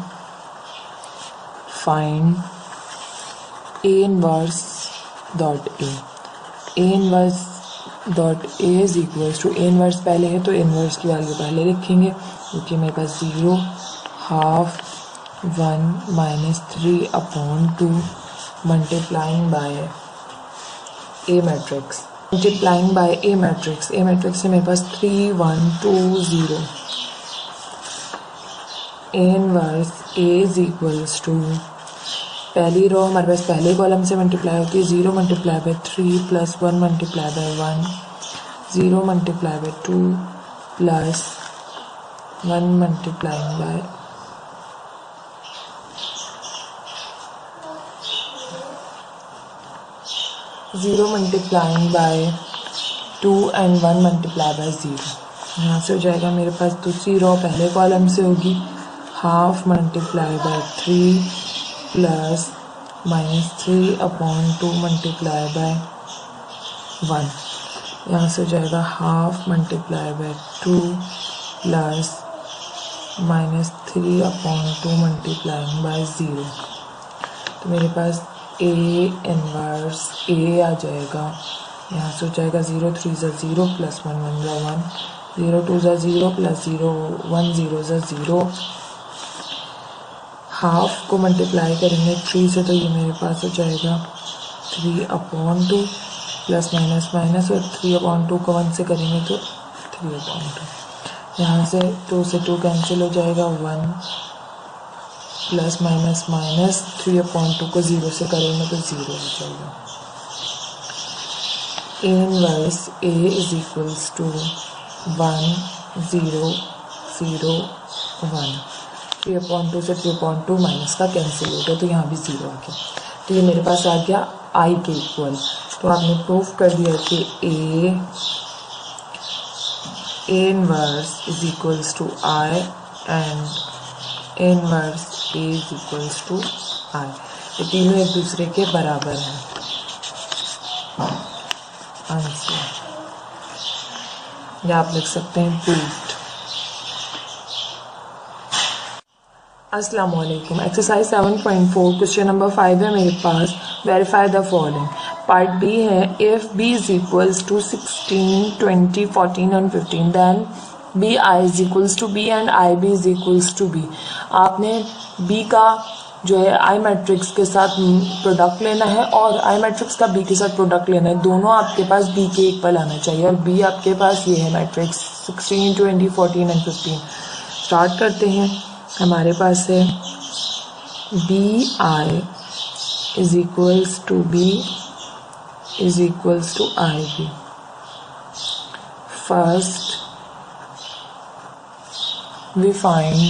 find A inverse dot A। A inverse dot A is equals to, A inverse पहले है तो इनवर्स की वैल्यू पहले लिखेंगे क्योंकि मेरे पास 0 half 1 minus 3 upon 2 multiplying by A matrix. Multiplying by A matrix, A matrix से मेरे पास 3 1 2 0। A inverse A is equals to, पहली रो हमारे पास पहले कॉलम से मल्टीप्लाई होती है, 0 multiply by 3 plus 1 multiply by 1, 0 multiply by 2 plus 1 multiplying by 0 multiplying by 2 and 1 multiply by 0। यहाँ से हो जाएगा मेरे पास दूसरी रो पहले कॉलम से होगी, half multiply by 3 plus minus 3 upon 2 multiply by 1। यहाँ से हो जाएगा half multiply by 2 plus minus 3 upon 2 multiplying by 0। तो मेरे पास A इनवर्स A आ जाएगा। यहाँ से हो जाएगा 0 3 ज़ा 0 प्लस 1 1 ज़ा 1, 0 2 ज़ा 0 प्लस 0 1 0 ज़ा 0। हाफ को मल्टीप्लाई करेंगे 3 से तो ये मेरे पास हो जाएगा 3 अपॉन 2 प्लस माइनस माइनस, और 3 अपॉन 2 को 1 से करेंगे तो 3 अपॉन 2। यहाँ से 2 से 2 कैंसिल हो जाएगा, 1 प्लस माइनस माइनस, 3 अपॉन 2 को 0 से करेंगे तो 0 हो जाएगा। A inverse A is equals to 1 0 0 1। 3 upon 2 से 3 अपॉन 2 माइनस का कैंसिल हो गया तो यहाँ भी 0 आ गया। तो ये मेरे पास आ गया I के इक्वल। तो आपने प्रूफ कर दिया कि A inverse is equals to I and A inverse A is equals to I। ये तीनों एक दूसरे के बराबर हैं। आंसर या आप लिख सकते हैं प्रूव्ड। अस्सलाम वालेकुम। एक्सरसाइज 7.4 क्वेश्चन नंबर 5 है मेरे पास। Verify the following. Part B है, if B is equals to 16 20 14 and 15 then B I is equals to B and I B is equals to B. आपने बी का जो है आई मैट्रिक्स के साथ प्रोडक्ट लेना है और आई मैट्रिक्स का बी के साथ प्रोडक्ट लेना है। दोनों आपके पास बी के इक्वल आना चाहिए और बी आपके पास ये है मैट्रिक्स 16 20 14 एंड 15। स्टार्ट करते हैं। हमारे पास है B I is equals to B is equals to I B. First we find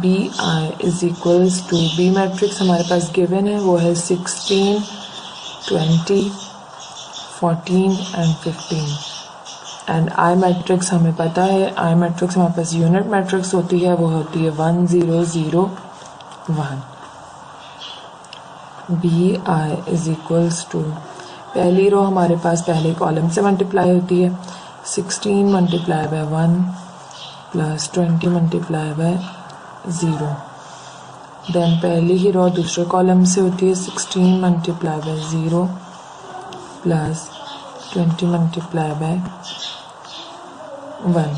bi is equals to b matrix हमारे पास गिवन है, वो है 16 20 14 एंड 15 एंड आई मैट्रिक्स हमें पता है, आई मैट्रिक्स हमारे पास यूनिट मैट्रिक्स होती है, वो होती है 1 0 0 1। B I is equals to, पहली रो हमारे पास पहले कॉलम से मल्टीप्लाई होती है, 16 multiply by 1 plus 20 multiply by 0। Then पहली ही रो दूसरे कॉलम से होती है, 16 multiply by 0 plus 20 multiply by 1।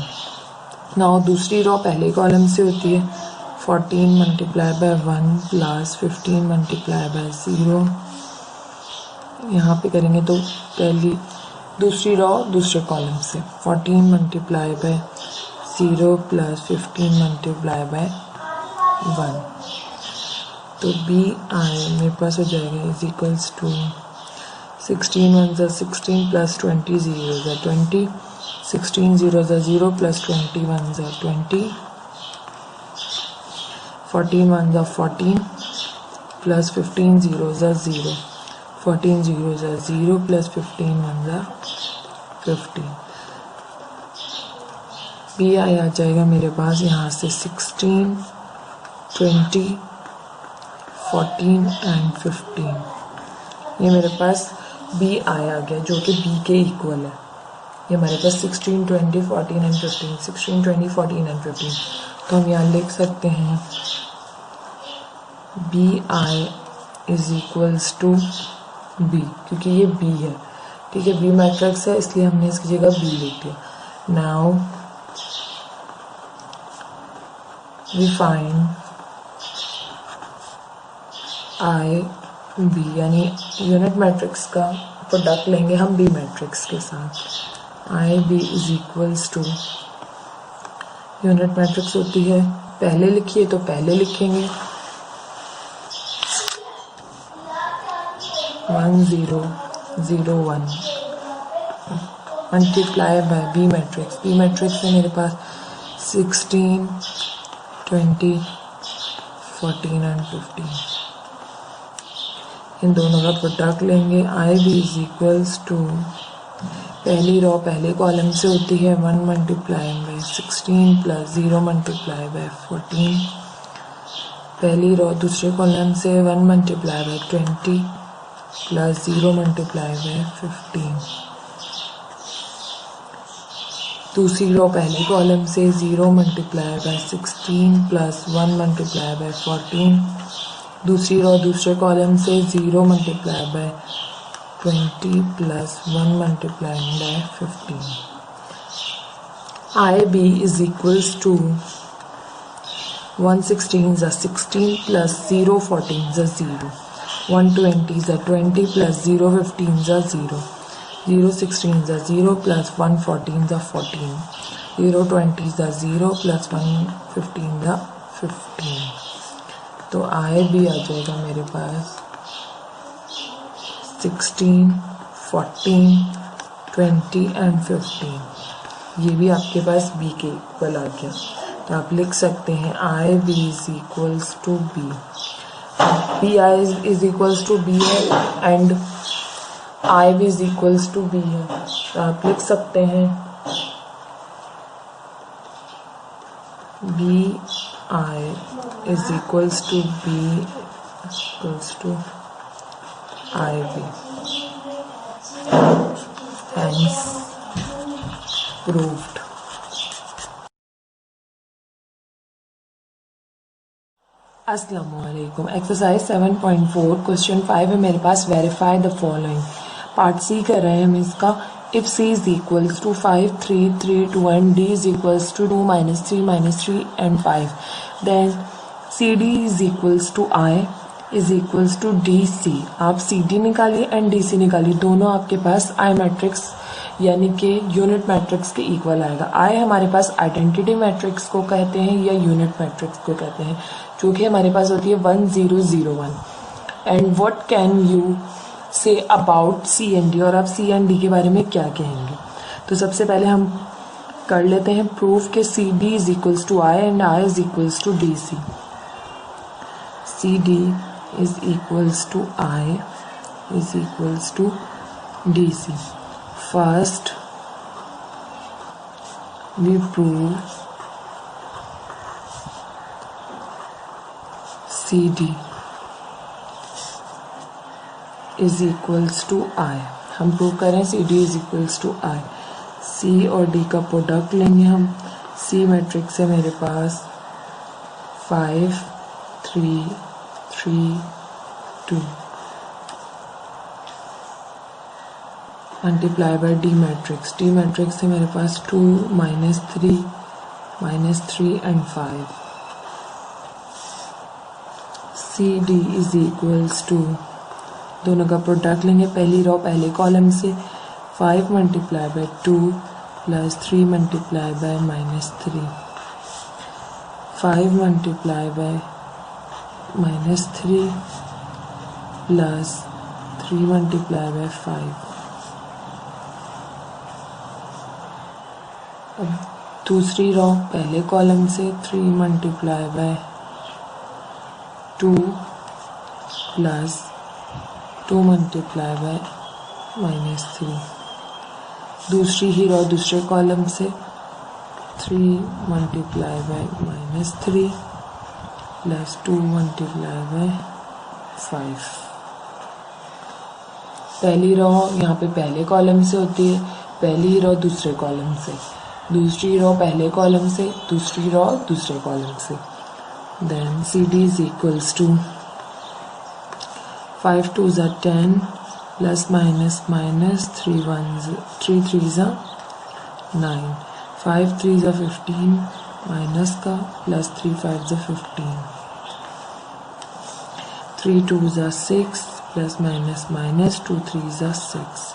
Now दूसरी रो पहले कॉलम से होती है 14 multiply by 1 plus 15 multiply by 0। यहाँ पे करेंगे तो पहली दूसरी रो दूसरे कॉलम से 14 multiply by 0 plus 15 multiply by 1। तो बी आई मेरे पास हो जाएगा इज इक्वल्स टू 16 1 ज़ा 16 प्लस 20 0 ज़ा 20, 16 0 ज़ा 0 प्लस 21 ज़ा 20, 14 1 ज़ा 14 प्लस 15 0 ज़ा 0, 14 0 ज़ा 0 प्लस 15 1 ज़ा 15। बी आई आ जाएगा मेरे पास यहाँ से 16 20 14 एंड 15। ये मेरे पास बी आई आ गया जो कि बी के इक्वल है। ये हमारे पास 16 20 14 एंड 15, 16 20 14 एंड 15। तो हम यहाँ लिख सकते हैं B I is equals to B, क्योंकि ये बी है, ठीक है, बी मैट्रिक्स है इसलिए हमने इसकी जगह बी लिख दिया। Now we find I B, यानी यूनिट मैट्रिक्स का प्रोडक्ट लेंगे हम बी मैट्रिक्स के साथ। I B is equals to, unit matrix होती है, पहले लिखिए तो पहले लिखेंगे 1 0 0 1 multiply by B matrix. B matrix है मेरे पास 16 20 14 एंड 15। इन दोनों का प्रोडक्ट लेंगे। I B is equals to, पहली रो पहले कॉलम से होती है 1 multiply by 16 plus 0 multiply by 14। पहली रो दूसरे कॉलम से 1 multiply by 20 plus 0 multiply by 15। दूसरी रो पहले कॉलम से 0 multiply by 16 plus 1 multiply by 14। दूसरी रो दूसरे कॉलम से 0 multiply by 20 plus 1 multiply by 15। I B is equals to 116 ज़ा 16 प्लस 0 14 ज़ा 0, 120 ज़ा 20 प्लस 0 15 ज़ा 0, 0 16 ज़ा 0 प्लस 1 14 ज़ा 14, 0 20 ज़ा 0 प्लस 1 15 ज़ा 15। तो आई भी आ जाएगा मेरे पास 16 14 20 एंड 15। ये भी आपके पास बी के इक्वल आ गया, तो आप लिख सकते हैं I B is equals to B. B I is equals to B है and I B is equals to B है, तो आप लिख सकते हैं B I is equals to B equals to I B. Hence proved। अस्सलामुअलैकुम। Exercise 7.4 question 5 है मेरे पास। Verify the following. Part C कर रहे हैं हम इसका। If C is equals to 5 3 3 2 and D is equals to 2 -3 and 5, then C D is equals to I is equals to D C. आप सी डी निकालिए एंड डी सी निकालिए, दोनों आपके पास आई मैट्रिक्स यानी कि यूनिट मैट्रिक्स के equal आएगा। आई हमारे पास आइडेंटिटी मैट्रिक्स को कहते हैं या यूनिट मैट्रिक्स को कहते हैं, जो कि हमारे पास होती है 1 0 0 1। And what can you say about C and D, और आप सी एंड डी के बारे में क्या कहेंगे। तो सबसे पहले हम कर लेते हैं प्रूफ के C D is equals to I and I is equals to D C. C D is equals to I is equals to DC. First we prove CD is equals to I। हम prove करें CD is equals to I। C और D का product लेंगे हम। C matrix है मेरे पास 5 3 3 2 multiply by D matrix. D matrix है मेरे पास 2 -3 -3 and 5. CD is equals to, दोनों का प्रोडक्ट लेंगे, पहली रो पहले कॉलम से 5 multiply by 2 plus 3 multiply by -3, 5 multiply by -3 plus 3 multiply by 5. अब दूसरी रो पहले कॉलम से 3 multiply by 2 plus 2 multiply by -3. दूसरी ही रो दूसरे कॉलम से 3 multiply by -3 plus 2 multiply by 5. पहली रो यहाँ पे पहले कॉलम से होती है, पहली रो दूसरे कॉलम से, दूसरी रो पहले कॉलम से, दूसरी रो दूसरे कॉलम से. Then CD is equals to 5 2s are 10 plus minus minus 3 3s are 9, 5 3s are 15 minus का plus 3 5s are 15, 3 2s are 6 plus minus minus 2 3s are 6,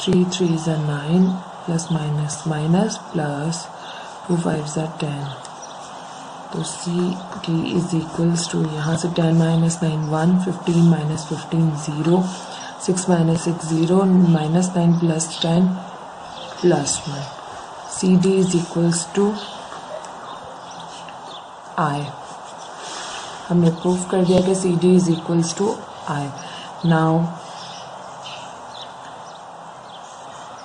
3 3s are 9 plus minus minus plus 2 5s are 10. तो CD is equals to, यहाँ से 10 minus 9 1, 15 minus 15 0, 6 minus 6 0, minus 9 plus 10 plus 1. CD is equals to I. हमने proof कर दिया कि CD is equals to I. Now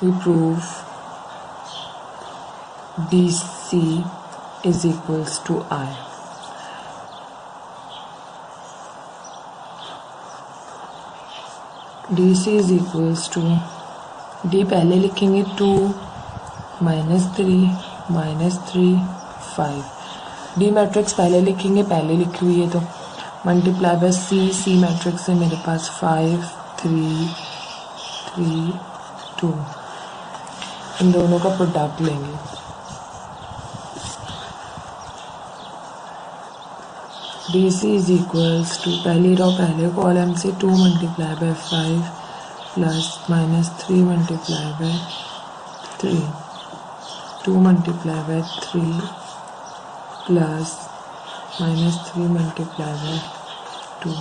we prove DC is equals to I. DC is equals to, D पहले लिखेंगे 2 -3 -3 5. D matrix पहले लिखेंगे, पहले लिखी हुई है तो मल्टीप्लाई बाय C मैट्रिक्स है मेरे पास 5 3 3 2. इन दोनों का प्रोडक्ट लेंगे. DC इज इक्वल्स टू, पहली रो पहले कॉलम से 2 multiply by 5 plus minus 3 multiply by 3, 2 multiply by 3 plus minus 3 multiply by 2.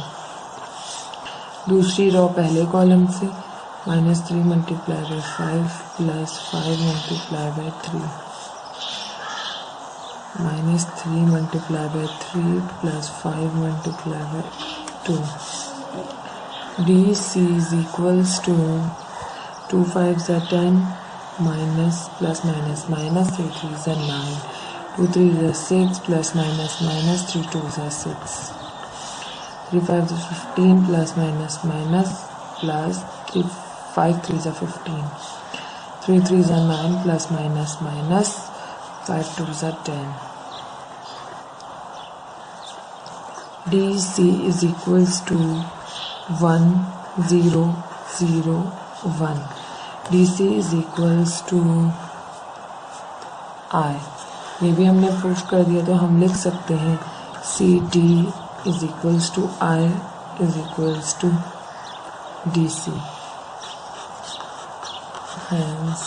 दूसरी रो पहले कॉलम से -3 multiply by 5 plus 5 multiply by 3, -3 multiply by 3 plus 5 multiply by 2. DC is equals to 2 5s are 10 minus plus minus minus 3 3s are 9, 2 3s are 6 plus minus minus 3 2s are 6, 3 5s are 15 plus minus minus plus 3 5 3s are 15, 3 3s are 9 plus minus minus 5 2s are 10. DC is equals to 1 0 0 1. DC is equals to I. ये भी हमने proof कर दिया तो हम लिख सकते हैं CD is equals to I is equals to DC. Hence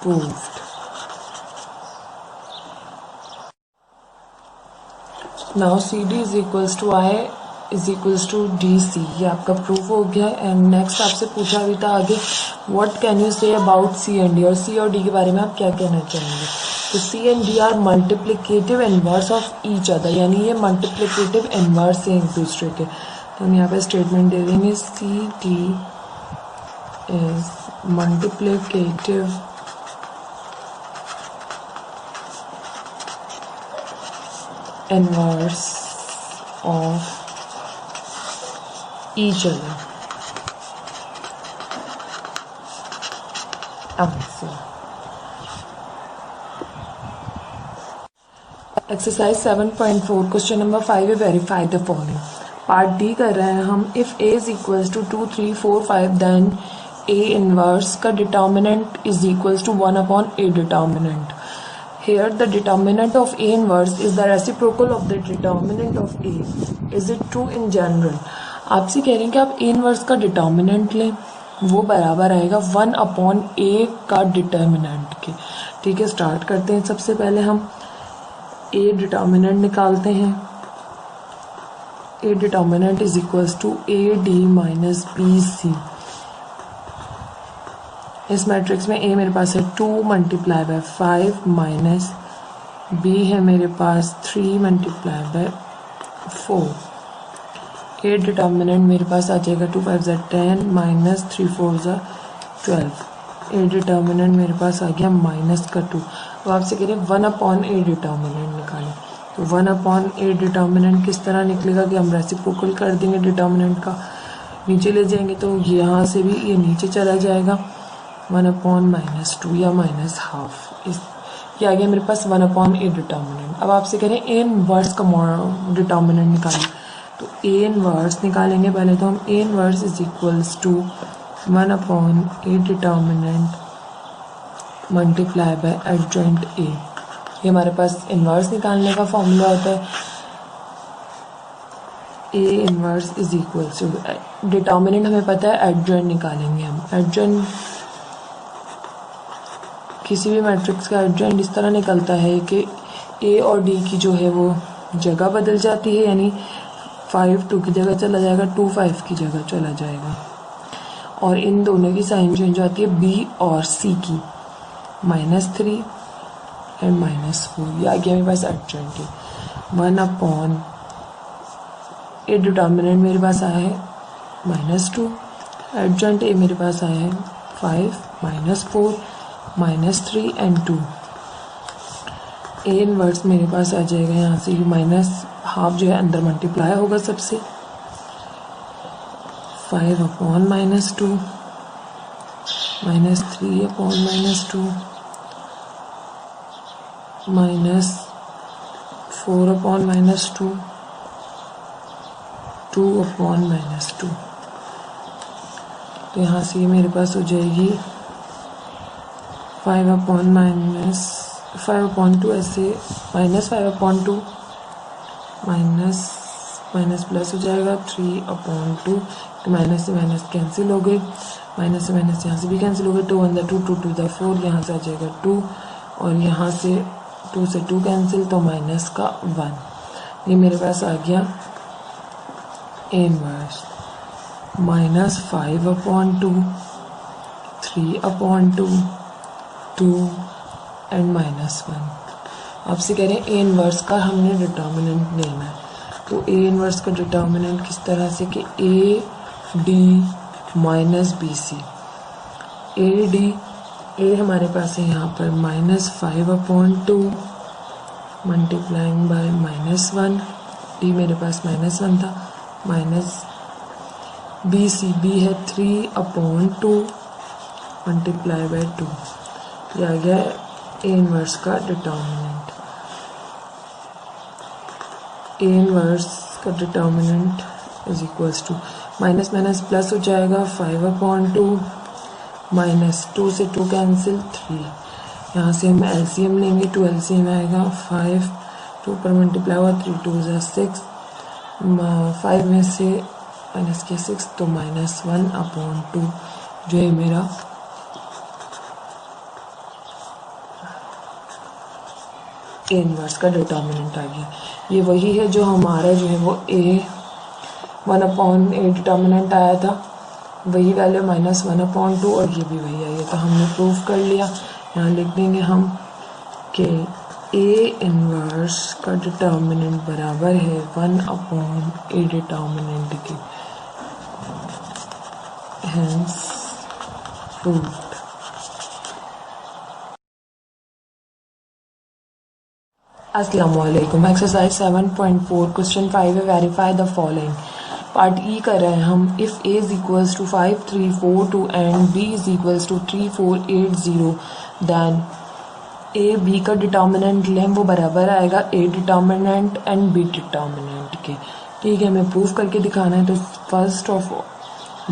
proved. Now CD is equals to I is equals to DC. ये आपका प्रूफ हो गया. एंड नेक्स्ट आपसे पूछा भी था आगे, what can you say about C and D, और C और D के बारे में आप क्या कहना चाहेंगे. तो C and D are multiplicative inverse of each other, यानी ये मल्टीप्लिकेटिव इनवर्स हैं एक दूसरे के. तो हम यहाँ पे स्टेटमेंट दे देंगे CD is multiplicative inverse of each other. Answer. Exercise 7.4 question number 5 है, verify the following. Part D कर रहे हैं हम. If A is equals to 2 3 4 5 then A inverse का determinant is equals to 1 upon A determinant Here the determinant of A inverse is the reciprocal of the determinant of A. Is it true in general? आपसे कह रहे हैं कि आप A inverse का determinant लें, वो बराबर आएगा 1/A का डिटर्मिनेंट के। ठीक है, स्टार्ट करते हैं। सबसे पहले हम A डिटर्मिनेंट निकालते हैं। A determinant is equals to AD minus BC। इस मैट्रिक्स में A मेरे पास है 2 मल्टीप्लाई बाय 5 माइनस B है मेरे पास 3 मल्टीप्लाई बाय 4। A डिटर्मिनेंट मेरे पास आ जाएगा 2 5 ज़ा 10 माइनस 3 4 ज़ा 12। A डिटर्मिनेंट मेरे पास आ गया माइनस का 2। अब आपसे कह रहे हैं 1/A डिटर्मिनेंट निकालें। तो 1/A डिटर्मिनेंट किस तरह निकलेगा कि हम रेसिप्रोकल कर देंगे डिटर्मिनेंट का, नीचे ले जाएंगे तो यहाँ से भी ये नीचे चला जाएगा 1/-2 या माइनस हाफ। इस ये आ गया मेरे पास 1/A डिटर्मिनेंट। अब आपसे करें A इनवर्स का डिटर्मिनेंट निकालें। तो A इनवर्स निकालेंगे पहले तो हम A inverse is equals to 1/A determinant multiply by adjoint A। ये हमारे पास इनवर्स निकालने का फॉर्मूला होता है। A inverse is equals to determinant हमें पता है, एडजॉइंट निकालेंगे हम। एडजॉइंट किसी भी मैट्रिक्स का एडजॉइंट इस तरह निकलता है कि A और D की जो है वो जगह बदल जाती है, यानी 5 2 की जगह चला जाएगा, 2 5 की जगह चला जाएगा, और इन दोनों की साइन चेंज होती है B और C की, -3 एंड -4। ये आ गया मेरे पास एडजॉइंट। 1/A डिटर्मिनेंट मेरे पास आया है -2, एडजॉइंट A मेरे पास आया है 5 -4 -3 एंड 2। A इनवर्स मेरे पास आ जाएगा यहाँ से माइनस हाफ जो है अंदर मल्टीप्लाई होगा सबसे, 5/-2 -3/-2 -4/-2 2/-2। तो यहाँ से मेरे पास हो जाएगी 5/-2 ऐसे -5/2 माइनस प्लस हो जाएगा 3/2। माइनस से माइनस कैंसिल हो गए, माइनस से माइनस यहाँ से भी कैंसिल हो गए, 2 1 2 2 2 4, यहाँ से आ जाएगा 2 और यहाँ से 2 से 2 कैंसिल तो माइनस का 1। ये मेरे पास आ गया A इनवर्स -5/2 3/2 2 एंड -1। आपसे कह रहे हैं A इनवर्स का हमने डिटर्मिनेंट लेना है। तो A इनवर्स का डिटर्मिनेंट किस तरह से कि AD माइनस BC। A हमारे पास है यहाँ पर -5/2 मल्टीप्लाइंग बाय -1, D मेरे पास -1 था, माइनस BC, B है 3/2 मल्टीप्लाई बाय 2। ये आ गया A इनवर्स का डिटर्मिनेंट। A इनवर्स का determinant is equals to minus minus plus हो जाएगा 5/2 -2 से 2 कैंसिल 3। यहाँ से हम LCM लेंगे, 2 LCM आएगा 5 2 पर मल्टीप्लाई हुआ 3 2 6, 5 में से माइनस किया 6 तो -1/2 जो है मेरा A इनवर्स का डिटर्मिनेंट आ गया। ये वही है जो हमारा जो है वो 1/A डिटर्मिनेंट आया था, वही वैल्यू -1/2 और ये भी वही आई है। तो हमने प्रूफ कर लिया। यहाँ लिख देंगे हम कि A इनवर्स का डिटर्मिनेंट बराबर है 1/A डिटर्मिनेंट के। Hence proved. अस्सलामुअलैकुम। एक्सरसाइज 7.4 क्वेश्चन 5 है, verify the following. Part E कर रहे हैं हम। If A is equals to 5 3 4 2 and B is equals to 3 4 8 0 then A B का डिटर्मिनेंट लें, वो बराबर आएगा A determinant and B determinant के। ठीक है, हमें प्रूफ करके दिखाना है। तो first of all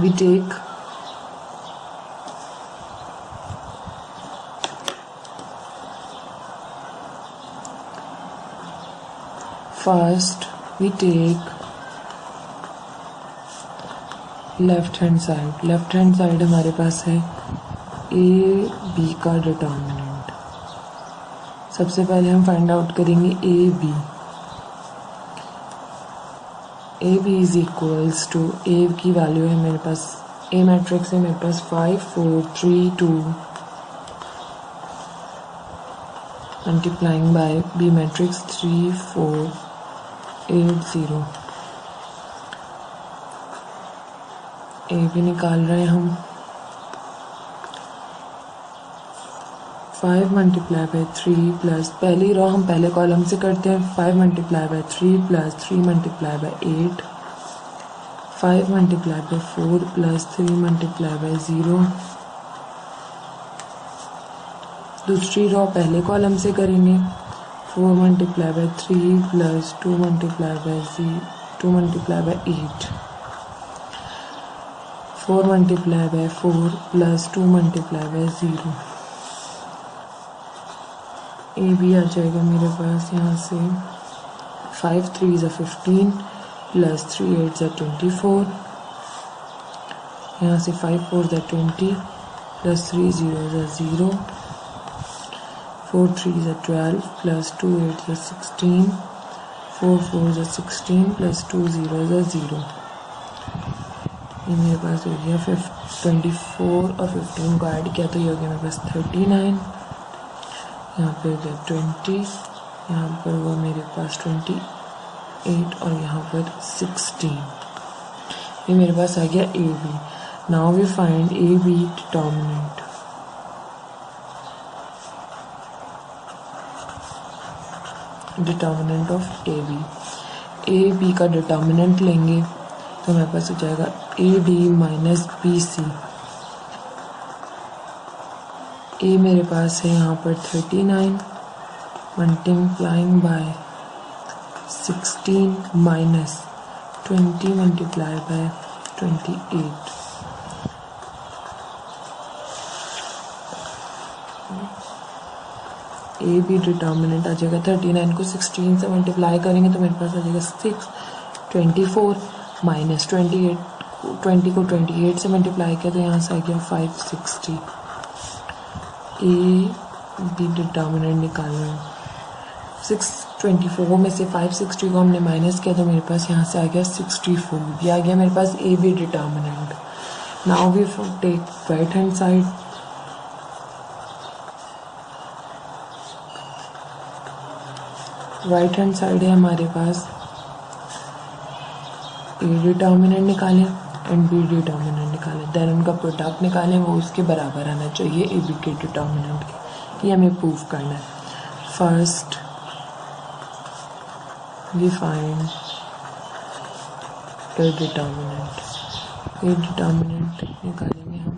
we take first we take left hand side हमारे पास है ए बी का डिटर्मिनेंट। सबसे पहले हम फाइंड आउट करेंगे A B is equals to A की वैल्यू है मेरे पास, ए मैट्रिक्स है मेरे पास 5 4 3 2 multiplying by B matrix 3 4 8 0। A भी निकाल रहे हैं हम, 5 मल्टीप्लाई बाय 3 प्लस पहली रो हम पहले कॉलम से करते हैं, 5 multiply by 3 plus 3 multiply by 8, 5 multiply by 4 plus 3 multiply by 0। दूसरी रो पहले कॉलम से करेंगे, 4 multiply by 3 plus 2 multiply by 2 multiply by 8, 4 multiply by 4 plus 2 multiply by 0। A भी आ जाएगा मेरे पास यहाँ से 5 3 ज़ा 15 प्लस 3 8 ज़ा 24, यहाँ से 5 4 ज़ा 20 प्लस 3 0 ज़ा 0, 4 3 ज़ा 12 प्लस 2 8 ज़ा 16, 4 4 ज़ा 16 प्लस 2 0 ज़ा 0। ये मेरे पास हो गया 24 और 15 को ऐड किया तो ये हो गया मेरे पास 39, यहाँ पे हो गया 20, यहाँ पर वो मेरे पास 28 और यहाँ पर 16। ये मेरे पास आ गया A B. Now we find A B determinant. Determinant of A B का डिटर्मिनेंट लेंगे तो मेरे पास हो जाएगा A D minus B C. A मेरे पास है यहाँ पर 39 multiplying by 16 minus 20 multiply by 28। A B determinant आ जाएगा 39 को 16 से मल्टीप्लाई करेंगे तो मेरे पास आ जाएगा 6, 24 माइनस 28, 20 को 28 से मल्टीप्लाई किया तो यहाँ से आ गया 560। ए बी डिटर्मिनेंट निकालना है, 624 में से 560 को हमने माइनस किया तो मेरे पास यहाँ से आ गया 64। ये आ गया मेरे पास A B determinant. Now we take right hand side, right hand side है हमारे पास, ए डिटर्मिनेंट निकालें एंड बी डिटर्मिनेंट निकालें, देन उनका प्रोडक्ट निकालें, वो उसके बराबर आना चाहिए ए बी के डिटर्मिनेंट के। ये हमें प्रूव करना है। First we find A determinant निकालेंगे हम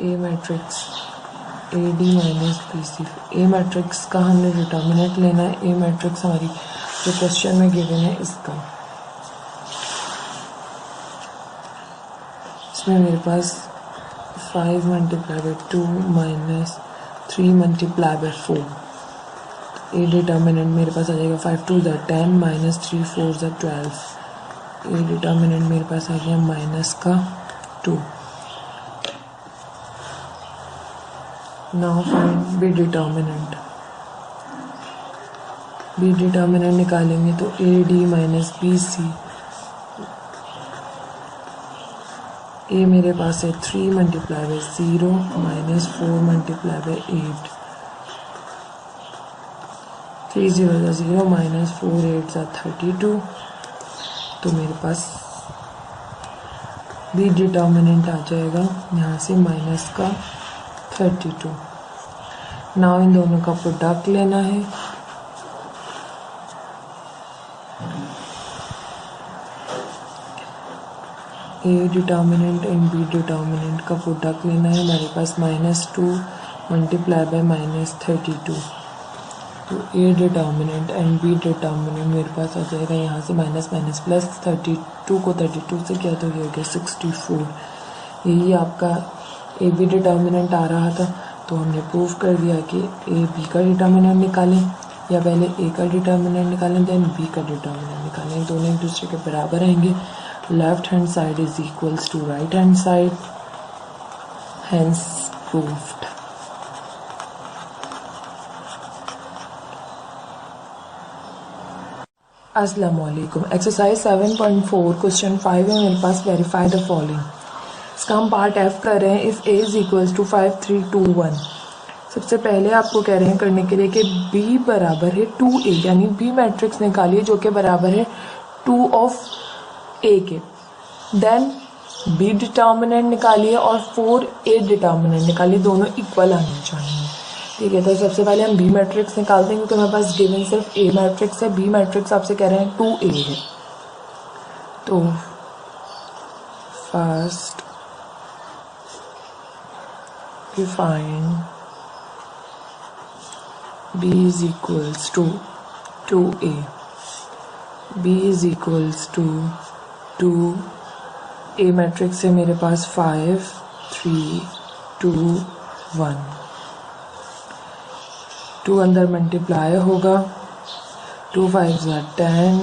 A matrix A D minus B C. A matrix का हमने डिटर्मिनेंट लेना है, ए मैट्रिक्स हमारी जो क्वेश्चन में गिवन है इसका। इसमें मेरे पास 5 multiply by 2 minus 3 multiply by 4। A determinant मेरे पास आ जाएगा 5 2 ज़ा 10 माइनस 3 4 ज़ा 12। ए डिटर्मिनेंट मेरे पास आ गया माइनस का 2। Now find B determinant. B determinant निकालेंगे तो A D minus B C. A मेरे पास है 3 multiply by 0 minus 4 multiply by 8, 3 0 ज़ा 0 माइनस 4 8 ज़ा 32। तो मेरे पास बी डिटर्मिनेंट आ जाएगा यहाँ से माइनस का 32। नाउ इन दोनों का प्रोडक्ट लेना है, A determinant and B determinant का प्रोडक्ट लेना है। हमारे पास -2 मल्टीप्लाई बाय -32। तो A determinant and B determinant मेरे पास आ जाएगा यहाँ से माइनस माइनस प्लस, 32 को 32 से किया तो ये हो गया 64। यही आपका ए बी डिटर्मिनेंट आ रहा था। तो हमने प्रूव कर दिया कि ए बी का डिटर्मिनेंट निकालें या पहले ए का डिटर्मिनेंट निकालें देन बी का डिटर्मिनेंट निकालें, दोनों एक दूसरे के बराबर आएंगे। Left hand side is equals to right hand side, hence proved. अस्सलाम वालेकुम। एक्सरसाइज 7.4 क्वेश्चन 5 है मेरे पास। Verify the following. इसका हम पार्ट एफ कर रहे हैं। If A is equals to 5 3 2 1। सबसे पहले आपको कह रहे हैं करने के लिए कि बी बराबर है 2a, यानी बी मैट्रिक्स निकालिए जो कि बराबर है 2 ऑफ ए के। देन बी डिटर्मिनेंट निकालिए और 4a डिटर्मिनेंट निकालिए, दोनों इक्वल आने चाहिए। ठीक है, तो सबसे पहले हम बी मैट्रिक्स निकालते हैं क्योंकि हमारे पास गिवन सिर्फ ए मैट्रिक्स है। बी मैट्रिक्स आपसे कह रहे हैं 2a है। तो first we find b is equals to 2a, b is equals to 2, a matrix है मेरे पास 5 3 2 1, 2 अंदर मल्टीप्लाई होगा, 2 5 ज़ा 10,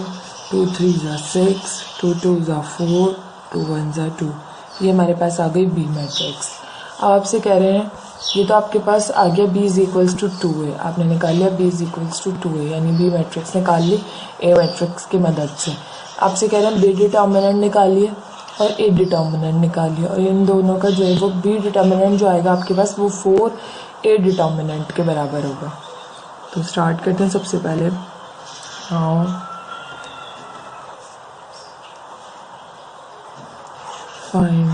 2 3 ज़ा 6, 2 2 ज़ा 4, 2 1 ज़ा 2। ये हमारे पास आ गई बी मैट्रिक्स। अब आपसे कह रहे हैं ये तो आपके पास आ गया b इज इक्वल्स टू 2 है, आपने निकाल लिया b इज इक्वल्स टू 2 है, यानी b मैट्रिक्स निकाल ली a मैट्रिक्स की मदद से। आपसे कह रहे हैं b डिटर्मिनेंट निकालिए और a डिटर्मिनेंट निकालिए, और इन दोनों का जो है वो b डिटर्मिनेंट जो आएगा आपके पास वो 4a डिटर्मिनेंट के बराबर होगा। तो स्टार्ट करते हैं। सबसे पहले हाँ फाइंड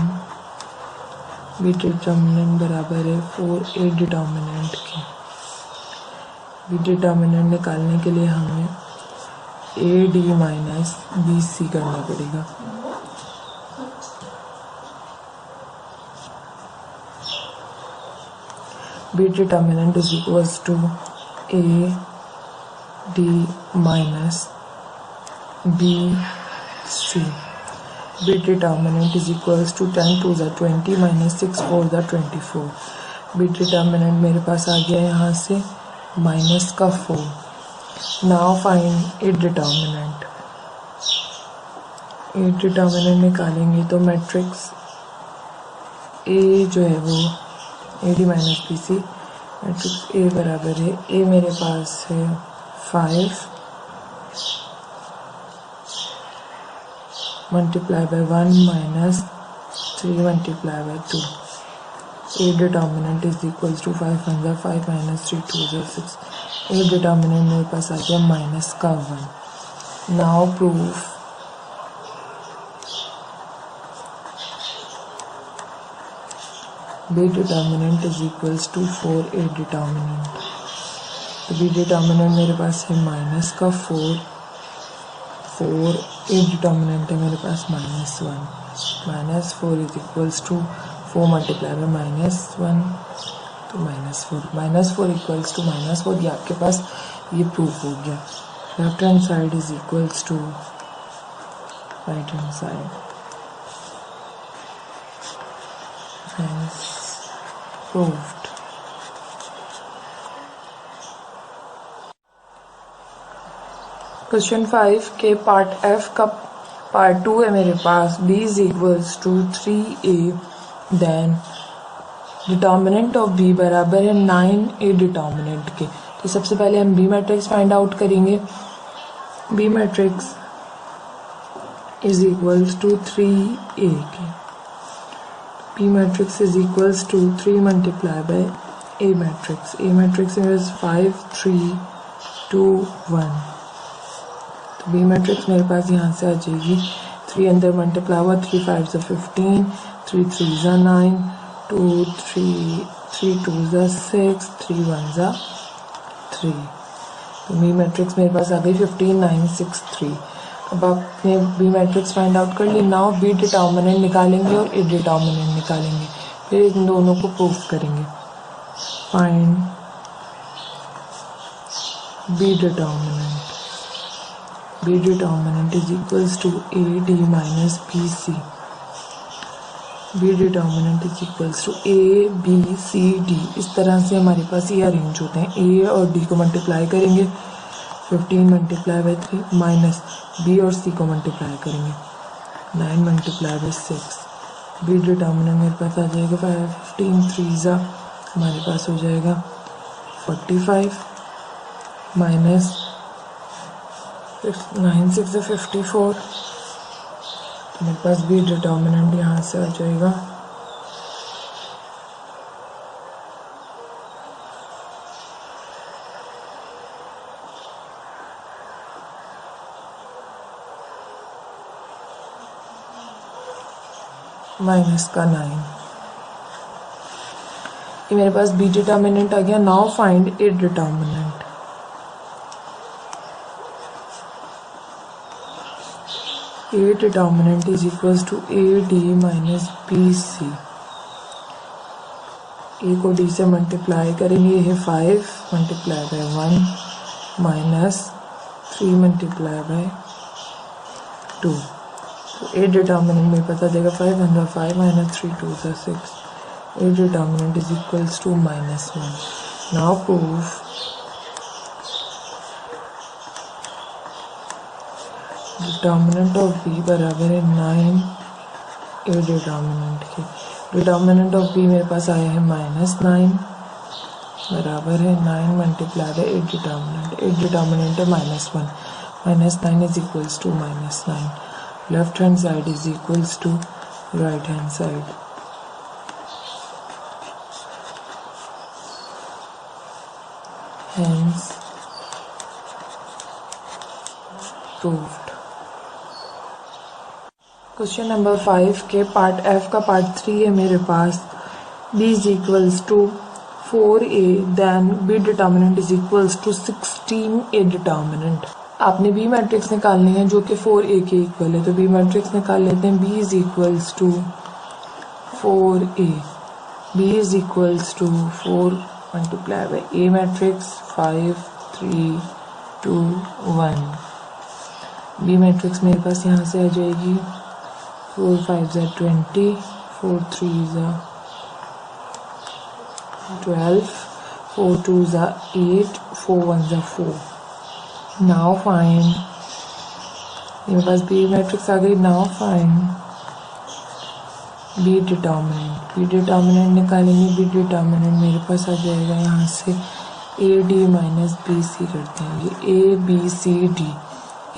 बी डिटर्मिनेंट बराबर है 4a डिटर्मिनेंट के। बी डिटर्मिनेंट निकालने के लिए हमें A D minus B C करना पड़ेगा। B determinant is equals to A D minus B C. B determinant is equals to 10 2 ज़ा 20 minus 6 4 ज़ा 24। B determinant मेरे पास आ गया यहाँ से माइनस का 4। Now find A determinant. A determinant निकालेंगे तो मैट्रिक्स ए जो है वो A D minus B C, matrix A बराबर है ए मेरे पास है 5 multiply by 1 minus 3 multiply by 2. A determinant is equals to 5 1 ज़ा 5 minus 3 2 ज़ा 6। A determinant मेरे पास आ गया माइनस का 1। Now proof B determinant is equals to 4A determinant। तो B determinant मेरे पास है माइनस का 4, ए डिटर्मिनेंट है मेरे पास -1, -4 इज इक्वल्स टू 4 मल्टीप्लाई में -1 तो -4 इक्वल्स टू -4। ये आपके पास ये प्रूफ हो गया। Left hand side is equals to right hand side, proved. Question 5 के पार्ट एफ का पार्ट 2 है मेरे पास। b is equals to 3a, then determinant of b बराबर है 9a डिटर्मिनेंट के। तो सबसे पहले हम b मैट्रिक्स फाइंड आउट करेंगे। b matrix is equals to 3a के। b matrix is equals to 3 multiply by a matrix. a matrix is 5 3 2 1। B matrix मेरे पास यहाँ से आ जाएगी 3 अंदर मल्टीप्लाई हुआ, 3 5 ज़ा 15, 3 3 ज़ा 9, 2 3 2 ज़ा 6, 3 1 ज़ा 3। तो बी मैट्रिक्स मेरे पास आ गई 15 9 6 3। अब आपने बी मैट्रिक्स फाइंड आउट कर ली। नाउ बी डिटर्मिनेंट निकालेंगे और ए डिटर्मिनेंट निकालेंगे, फिर इन दोनों को प्रूफ करेंगे। Find B determinant. B determinant is equals to AD minus BC। B determinant is equals to A B C D। इस तरह से हमारे पास ये अरेंज होते हैं। A और D को मल्टीप्लाई करेंगे 15 मल्टीप्लाई बाई 3 माइनस बी और सी को मल्टीप्लाई करेंगे 9 मल्टीप्लाई बाई 6 बी डिटर्मिनेंट मेरे पास आ जाएगा 15 3 हमारे पास हो जाएगा 45 माइनस 9 6 54 तो मेरे पास बी डिटर्मिनेंट यहाँ से आ जाएगा माइनस का 9। ये मेरे पास बी डिटर्मिनेंट आ गया। Now find A determinant. A determinant is equals to A D minus B C. A को डी से मल्टीप्लाई करेंगे, ये 5 multiply by 1 minus 3 multiply by 2। तो ए डिटर्मिनेंट में पता देगा 5 1 5 minus 3 2 6। A determinant is equals to -1। Now proof determinant of B बराबर है 9 ए डिटर्मिनेंट के। डिटर्मिनेंट ऑफ बी मेरे पास आया है -9 बराबर है 9 multiply by A determinant. A determinant है -1 -9 is equals to -9। Left hand side is equals to right hand side. Hence proved। Question number 5 के पार्ट एफ का पार्ट 3 है मेरे पास। b is equals to 4a then b determinant is equals to 16 a determinant. आपने b matrix निकालनी है जो कि 4a के इक्वल है, तो b मैट्रिक्स निकाल लेते हैं। b is equals to 4a। b is equals to 4 multiply by A matrix 5 3 2 1। B matrix मेरे पास यहाँ से आ जाएगी 4 5 20 4 3 12 4 2 8 4 1 4। नाउ फाइंड, मेरे पास बी मैट्रिक्स आ गई। Now find B determinant. B determinant निकालेंगे। बी डिटर्मिनेंट मेरे पास आ जाएगा यहाँ से A D minus B C करते हैं। ये ए बी सी डी,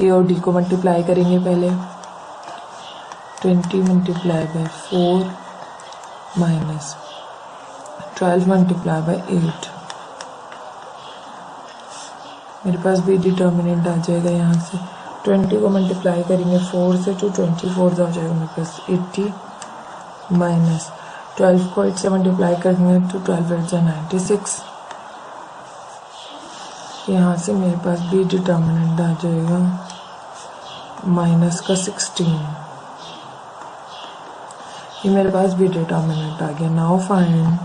ए और डी को मल्टीप्लाई करेंगे पहले। 20 multiply by 4 minus 12 multiply by 8। मेरे पास बी डिटर्मिनेंट आ जाएगा यहाँ से। 20 को मल्टीप्लाई करेंगे 4 से तो 24 आ जाएगा मेरे पास 80 माइनस 12 को 8 से मल्टीप्लाई करेंगे तो 12 8 96। यहाँ से मेरे पास बी डिटर्मिनेंट आ जाएगा माइनस का 16। ये मेरे पास बी डिटर्मिनेंट आ गया। Now find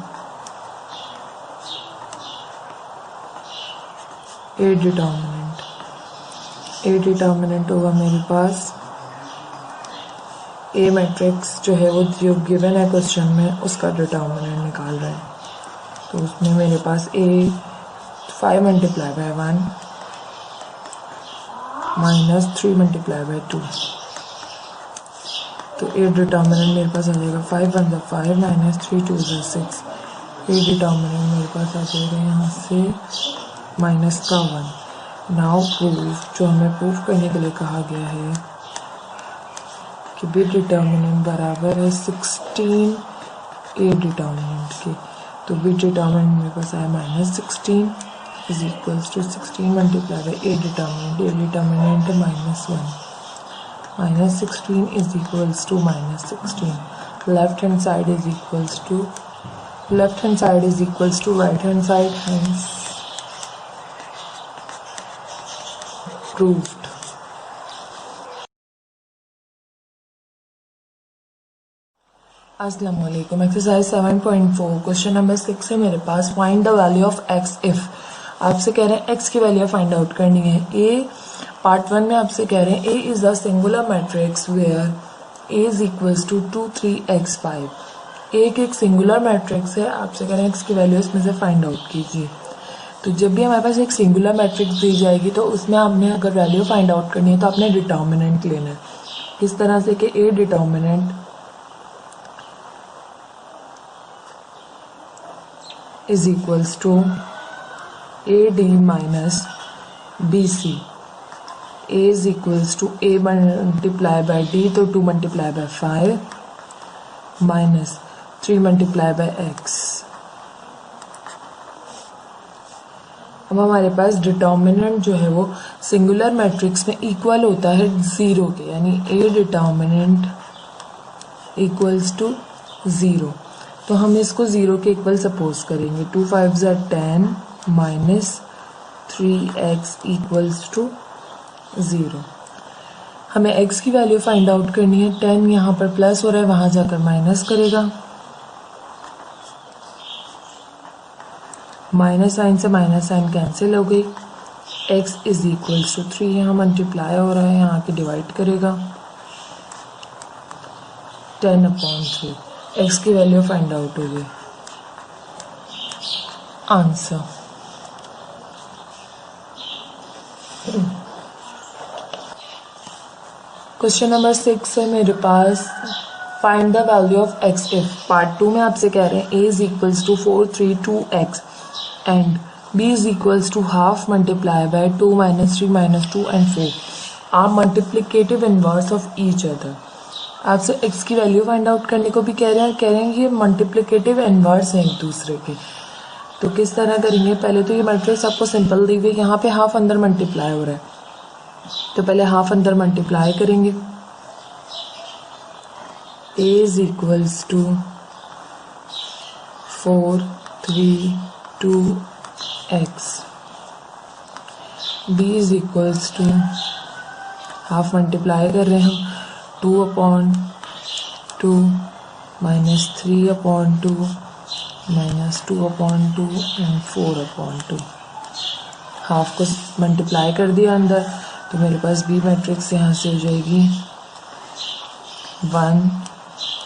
A determinant. A determinant होगा मेरे पास ए मैट्रिक्स जो है वो जो गिवन है क्वेश्चन में उसका डिटर्मिनेंट निकाल रहे हैं। तो उसमें मेरे पास ए 5 multiply by 1 minus 3 multiply by 2। तो ए डिटर्मिनेंट मेरे पास आ जाएगा 5 1 5 माइनस 3 2 6। ए डिटर्मिनेंट मेरे पास आ जाएगा यहाँ से माइनस का 1। नाउ प्रूफ, जो हमें प्रूफ करने के लिए कहा गया है कि बी डिटर्मिनेंट बराबर है 16 ए डिटर्मिनेंट के। तो बी डिटर्मिनेंट मेरे पास आया -16 is equals to 16 multiply by A determinant. A determinant -1 -16 is equals to -16। Left hand side is equals to right hand side. Hence proved. अस्सलाम वालेकुम। एक्सरसाइज 7.4 क्वेश्चन नंबर 6 है मेरे पास। Find the value of X if. आपसे कह रहे हैं x की वैल्यू फाइंड आउट करनी है। ए पार्ट 1 में आपसे कह रहे हैं A is a singular matrix where A is equals to 2 3 x 5। A एक सिंगुलर मैट्रिक्स है। आपसे कह रहे हैं एक्स की वैल्यू इसमें से फाइंड आउट कीजिए। तो जब भी हमारे पास एक सिंगुलर मैट्रिक्स दी जाएगी तो उसमें आपने अगर वैल्यू फाइंड आउट करनी है तो आपने डिटर्मिनेंट लेना है। किस तरह से कि A determinant is equals to A D minus B C. A is equals to A multiply by D, तो 2 multiply by 5 minus 3 multiply by X. अब हमारे पास डिटर्मिनेंट जो है वो सिंगुलर मैट्रिक्स में इक्वल होता है 0 के, यानी ए डिटर्मिनेंट इक्वल्स टू 0। तो हम इसको 0 के इक्वल सपोज करेंगे। 2 5 ज़ा 10 माइनस 3x इक्वल्स टू 0। हमें x की वैल्यू फाइंड आउट करनी है। 10 यहाँ पर प्लस हो रहा है, वहाँ जाकर माइनस करेगा। माइनस साइन से माइनस साइन कैंसिल हो गई। x इज इक्वल्स टू 3 यहाँ मल्टीप्लाई हो रहा है, यहाँ के डिवाइड करेगा 10/3। x की वैल्यू फाइंड आउट हो गई। आंसर क्वेश्चन नंबर 6 है मेरे पास। Find the value of x if. Part 2 में आपसे कह रहे हैं a is equals to 4 3 2x and b is equals to half multiply by 2 minus 3 minus 2 and 4 are multiplicative inverse of each other. आपसे x की वैल्यू फाइंड आउट करने को भी कह रहे हैं कि ये मल्टीप्लिकेटिव इनवर्स हैं एक दूसरे के। तो किस तरह करेंगे? पहले तो ये मैट्रिक्स आपको सिंपल दी हुई है, यहाँ पे हाफ अंदर मल्टीप्लाई हो रहा है, तो पहले हाफ अंदर मल्टीप्लाई करेंगे। a is equals to 4 3 2x, b is equals to half multiply कर रहे हैं हम 2/2 माइनस 3/2 माइनस 2/2 एंड 4/2। हाफ को मल्टीप्लाई कर दिया अंदर, तो मेरे पास बी मैट्रिक्स यहाँ से हो जाएगी 1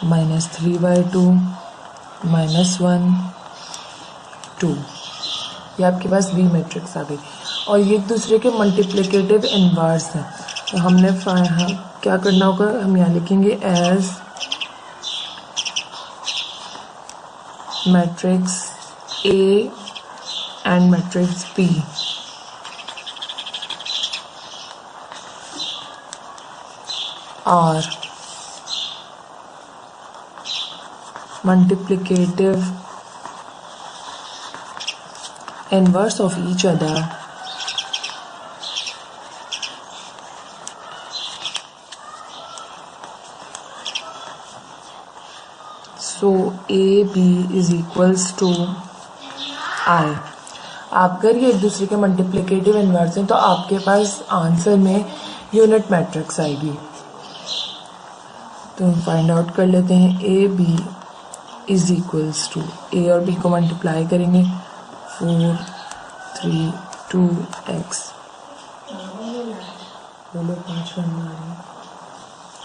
माइनस 3/2 माइनस 1 2। ये आपके पास बी मैट्रिक्स आ गई और ये एक दूसरे के मल्टीप्लिकेटिव इनवर्स हैं। तो हमने क्या करना होगा? हम यहाँ लिखेंगे as matrix A and matrix B are multiplicative inverse of each other, so AB is equals to I। आप अगर ये एक दूसरे के मल्टीप्लिकेटिव इनवर्स हैं तो आपके पास आंसर में यूनिट मैट्रिक्स आएगी। तो हम फाइंड आउट कर लेते हैं। A B is equals to, A और बी को मल्टीप्लाई करेंगे 4 3 2x।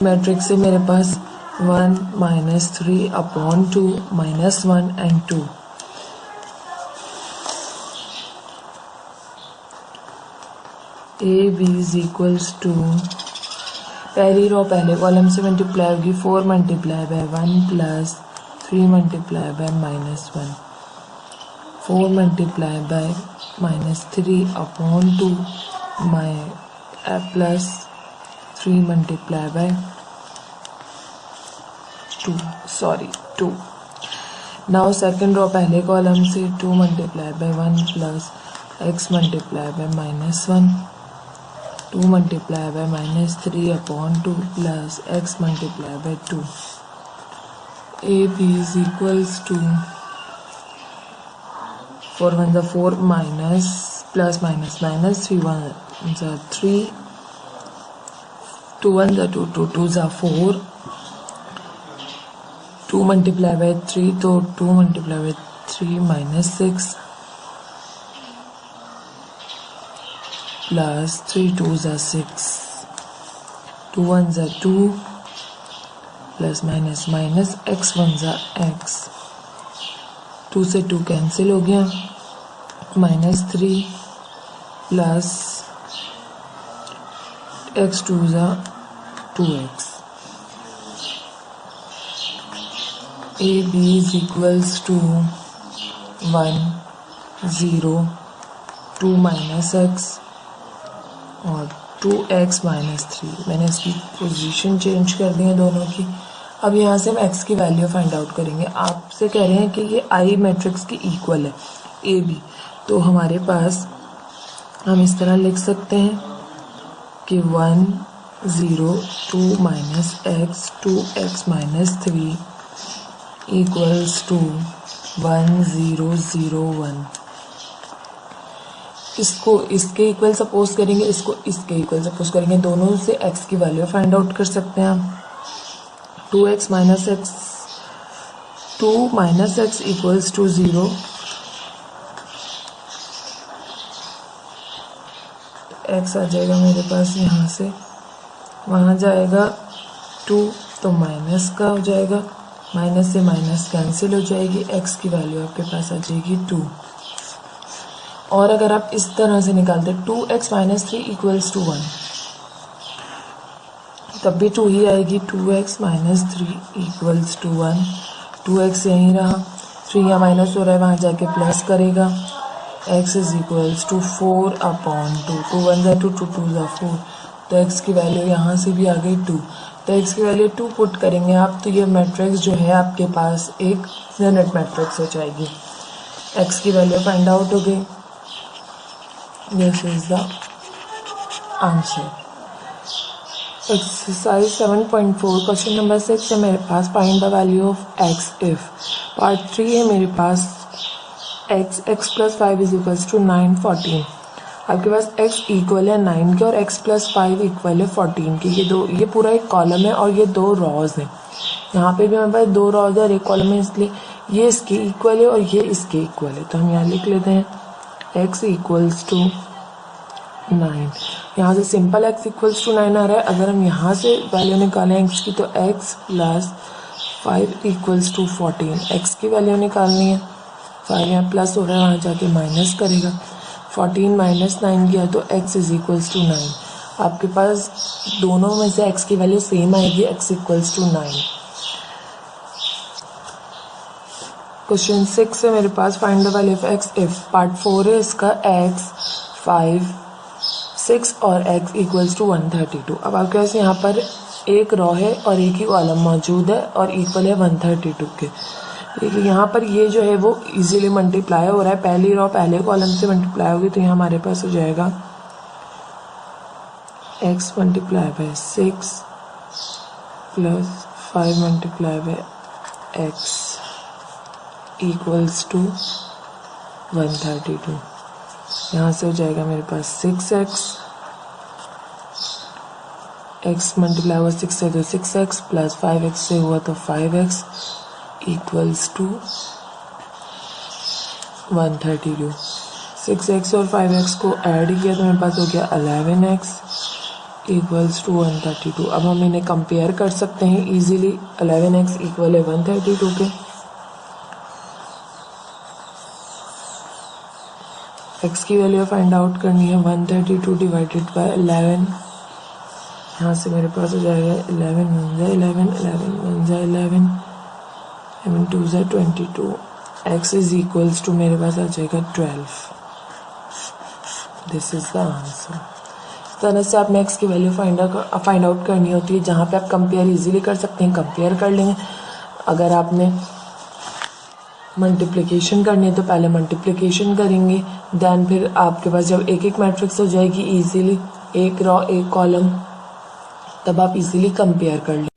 मैट्रिक्स से मेरे पास 1 minus 3/2 minus 1 and 2। A B is equals to, पहली रो पहले कॉलम से मल्टीप्लाई होगी 4 multiply by 1 plus 3 multiply by minus 1, 4 multiply by minus 3/2 माई plus 3 multiply by 2। Now second row पहले कॉलम से 2 multiply by 1 plus x multiply by minus 1, 2 multiply by minus 3/2 plus x multiply by 2। A B is equals to 4 1 ज़ा 4 minus plus minus minus 3 1 ज़ा 3, 2 1 ज़ा 2 2 2 ज़ा 4, 2 multiply by 3 तो 2 multiply by 3 minus 6 plus 3 2 ज़ा 6, 2 1 ज़ा 2 plus minus minus x 1 ज़ा x, 2 से 2 cancel हो गया, -3 प्लस x2 ज़ा 2x। AB is equals to 1 0 2 minus X और 2x माइनस 3। मैंने इसकी पोजीशन चेंज कर दी है दोनों की। अब यहाँ से हम x की वैल्यू फाइंड आउट करेंगे। आपसे कह रहे हैं कि ये I मैट्रिक्स की इक्वल है AB, तो हमारे पास हम इस तरह लिख सकते हैं कि 1 0 2 minus X 2x minus 3 equals to 1 0 0 1। इसको इसके इक्वल सपोज करेंगे, इसको इसके इक्वल सपोज करेंगे, दोनों से x की वैल्यू फाइंड आउट कर सकते हैं हम। 2x minus X 2 minus X equals to 0। x आ जाएगा मेरे पास यहाँ से, वहाँ जाएगा 2 तो माइनस का हो जाएगा, माइनस से माइनस कैंसिल हो जाएगी, x की वैल्यू आपके पास आ जाएगी 2। और अगर आप इस तरह से निकालते 2x माइनस 3 इक्वल्स टू 1, तब भी 2 ही आएगी। 2x minus 3 equals to 1, 2x यहीं रहा, 3 यहाँ माइनस हो रहा है, वहाँ जाके प्लस करेगा। x is equals to 4 upon 2, 2 1 ज़ा 2 2 2 ज़ा 4, तो x की वैल्यू यहाँ से भी आ गई 2। तो x की वैल्यू 2 पुट करेंगे आप, तो ये मैट्रिक्स जो है आपके पास एक यूनिट मैट्रिक्स हो जाएगी। x की वैल्यू फाइंड आउट हो गई। This is the answer. Exercise 7.4 question number 6 है मेरे पास, find the value of x if. Part 3 है मेरे पास, x plus 5 is equals to 9 14। आपके पास x इक्वल है 9 के और x प्लस 5 इक्वल है 14 के। ये पूरा एक कॉलम है और ये 2 रॉज हैं। यहाँ पे भी हमारे पास 2 रॉज और एक कॉलम है, इसलिए ये इसके इक्वल है और ये इसके इक्वल है। तो हम यहाँ लिख लेते हैं x इक्वल्स टू 9। यहाँ से सिंपल x इक्वल्स टू 9 आ रहा है। अगर हम यहाँ से वैल्यू निकालें x की, तो x plus 5 equals to 14। x की वैल्यू निकालनी है, 5 यहाँ प्लस हो रहा है, वहाँ जाके माइनस करेगा। 14 माइनस 9 किया तो x इज इक्वल्स टू 9। आपके पास दोनों में से x की वैल्यू सेम आएगी, x इक्वल्स टू 9। क्वेश्चन 6 है मेरे पास, find the value of x if. Part 4 है इसका, x 5 6 और x इक्वल्स टू 132। अब आपके पास यहाँ पर एक रो है और एक ही कॉलम मौजूद है और इक्वल है 132 के। देखिए यहाँ पर ये जो है वो इजीली मल्टीप्लाई हो रहा है, पहली रो पहले कॉलम से मल्टीप्लाई होगी, तो यहाँ हमारे पास हो जाएगा x multiply by 6 plus 5 multiply by x equals to 132। यहाँ से हो जाएगा मेरे पास 6x, x मल्टीप्लाई हुआ 6 से तो 6x प्लस 5x से हुआ तो 5x इक्वल्स टू 132। 6x और 5x को ऐड किया तो मेरे पास हो गया 11x इक्वल्स टू 132। अब हम इन्हें कंपेयर कर सकते हैं इजीली। 11x इक्वल है 132 के। x की वैल्यू फाइंड आउट करनी है, 132 डिवाइडेड बाय 11। यहाँ से मेरे पास हो जाएगा 11 1 जा 11, 11 1 जा 11, 11 2 जा 22। x इज इक्वल्स टू मेरे पास आ जाएगा 12। This is the answer. इस तरह से आपने x की वैल्यू फाइंड आउट करनी होती है। जहाँ पे आप कंपेयर इजीली कर सकते हैं, कंपेयर कर लेंगे। अगर आपने मल्टीप्लिकेशन करनी है तो पहले मल्टीप्लिकेशन करेंगे, देन फिर आपके पास जब एक एक मैट्रिक्स हो जाएगी इजीली, एक रो एक कॉलम, तब आप इजीली कंपेयर कर लेंगे।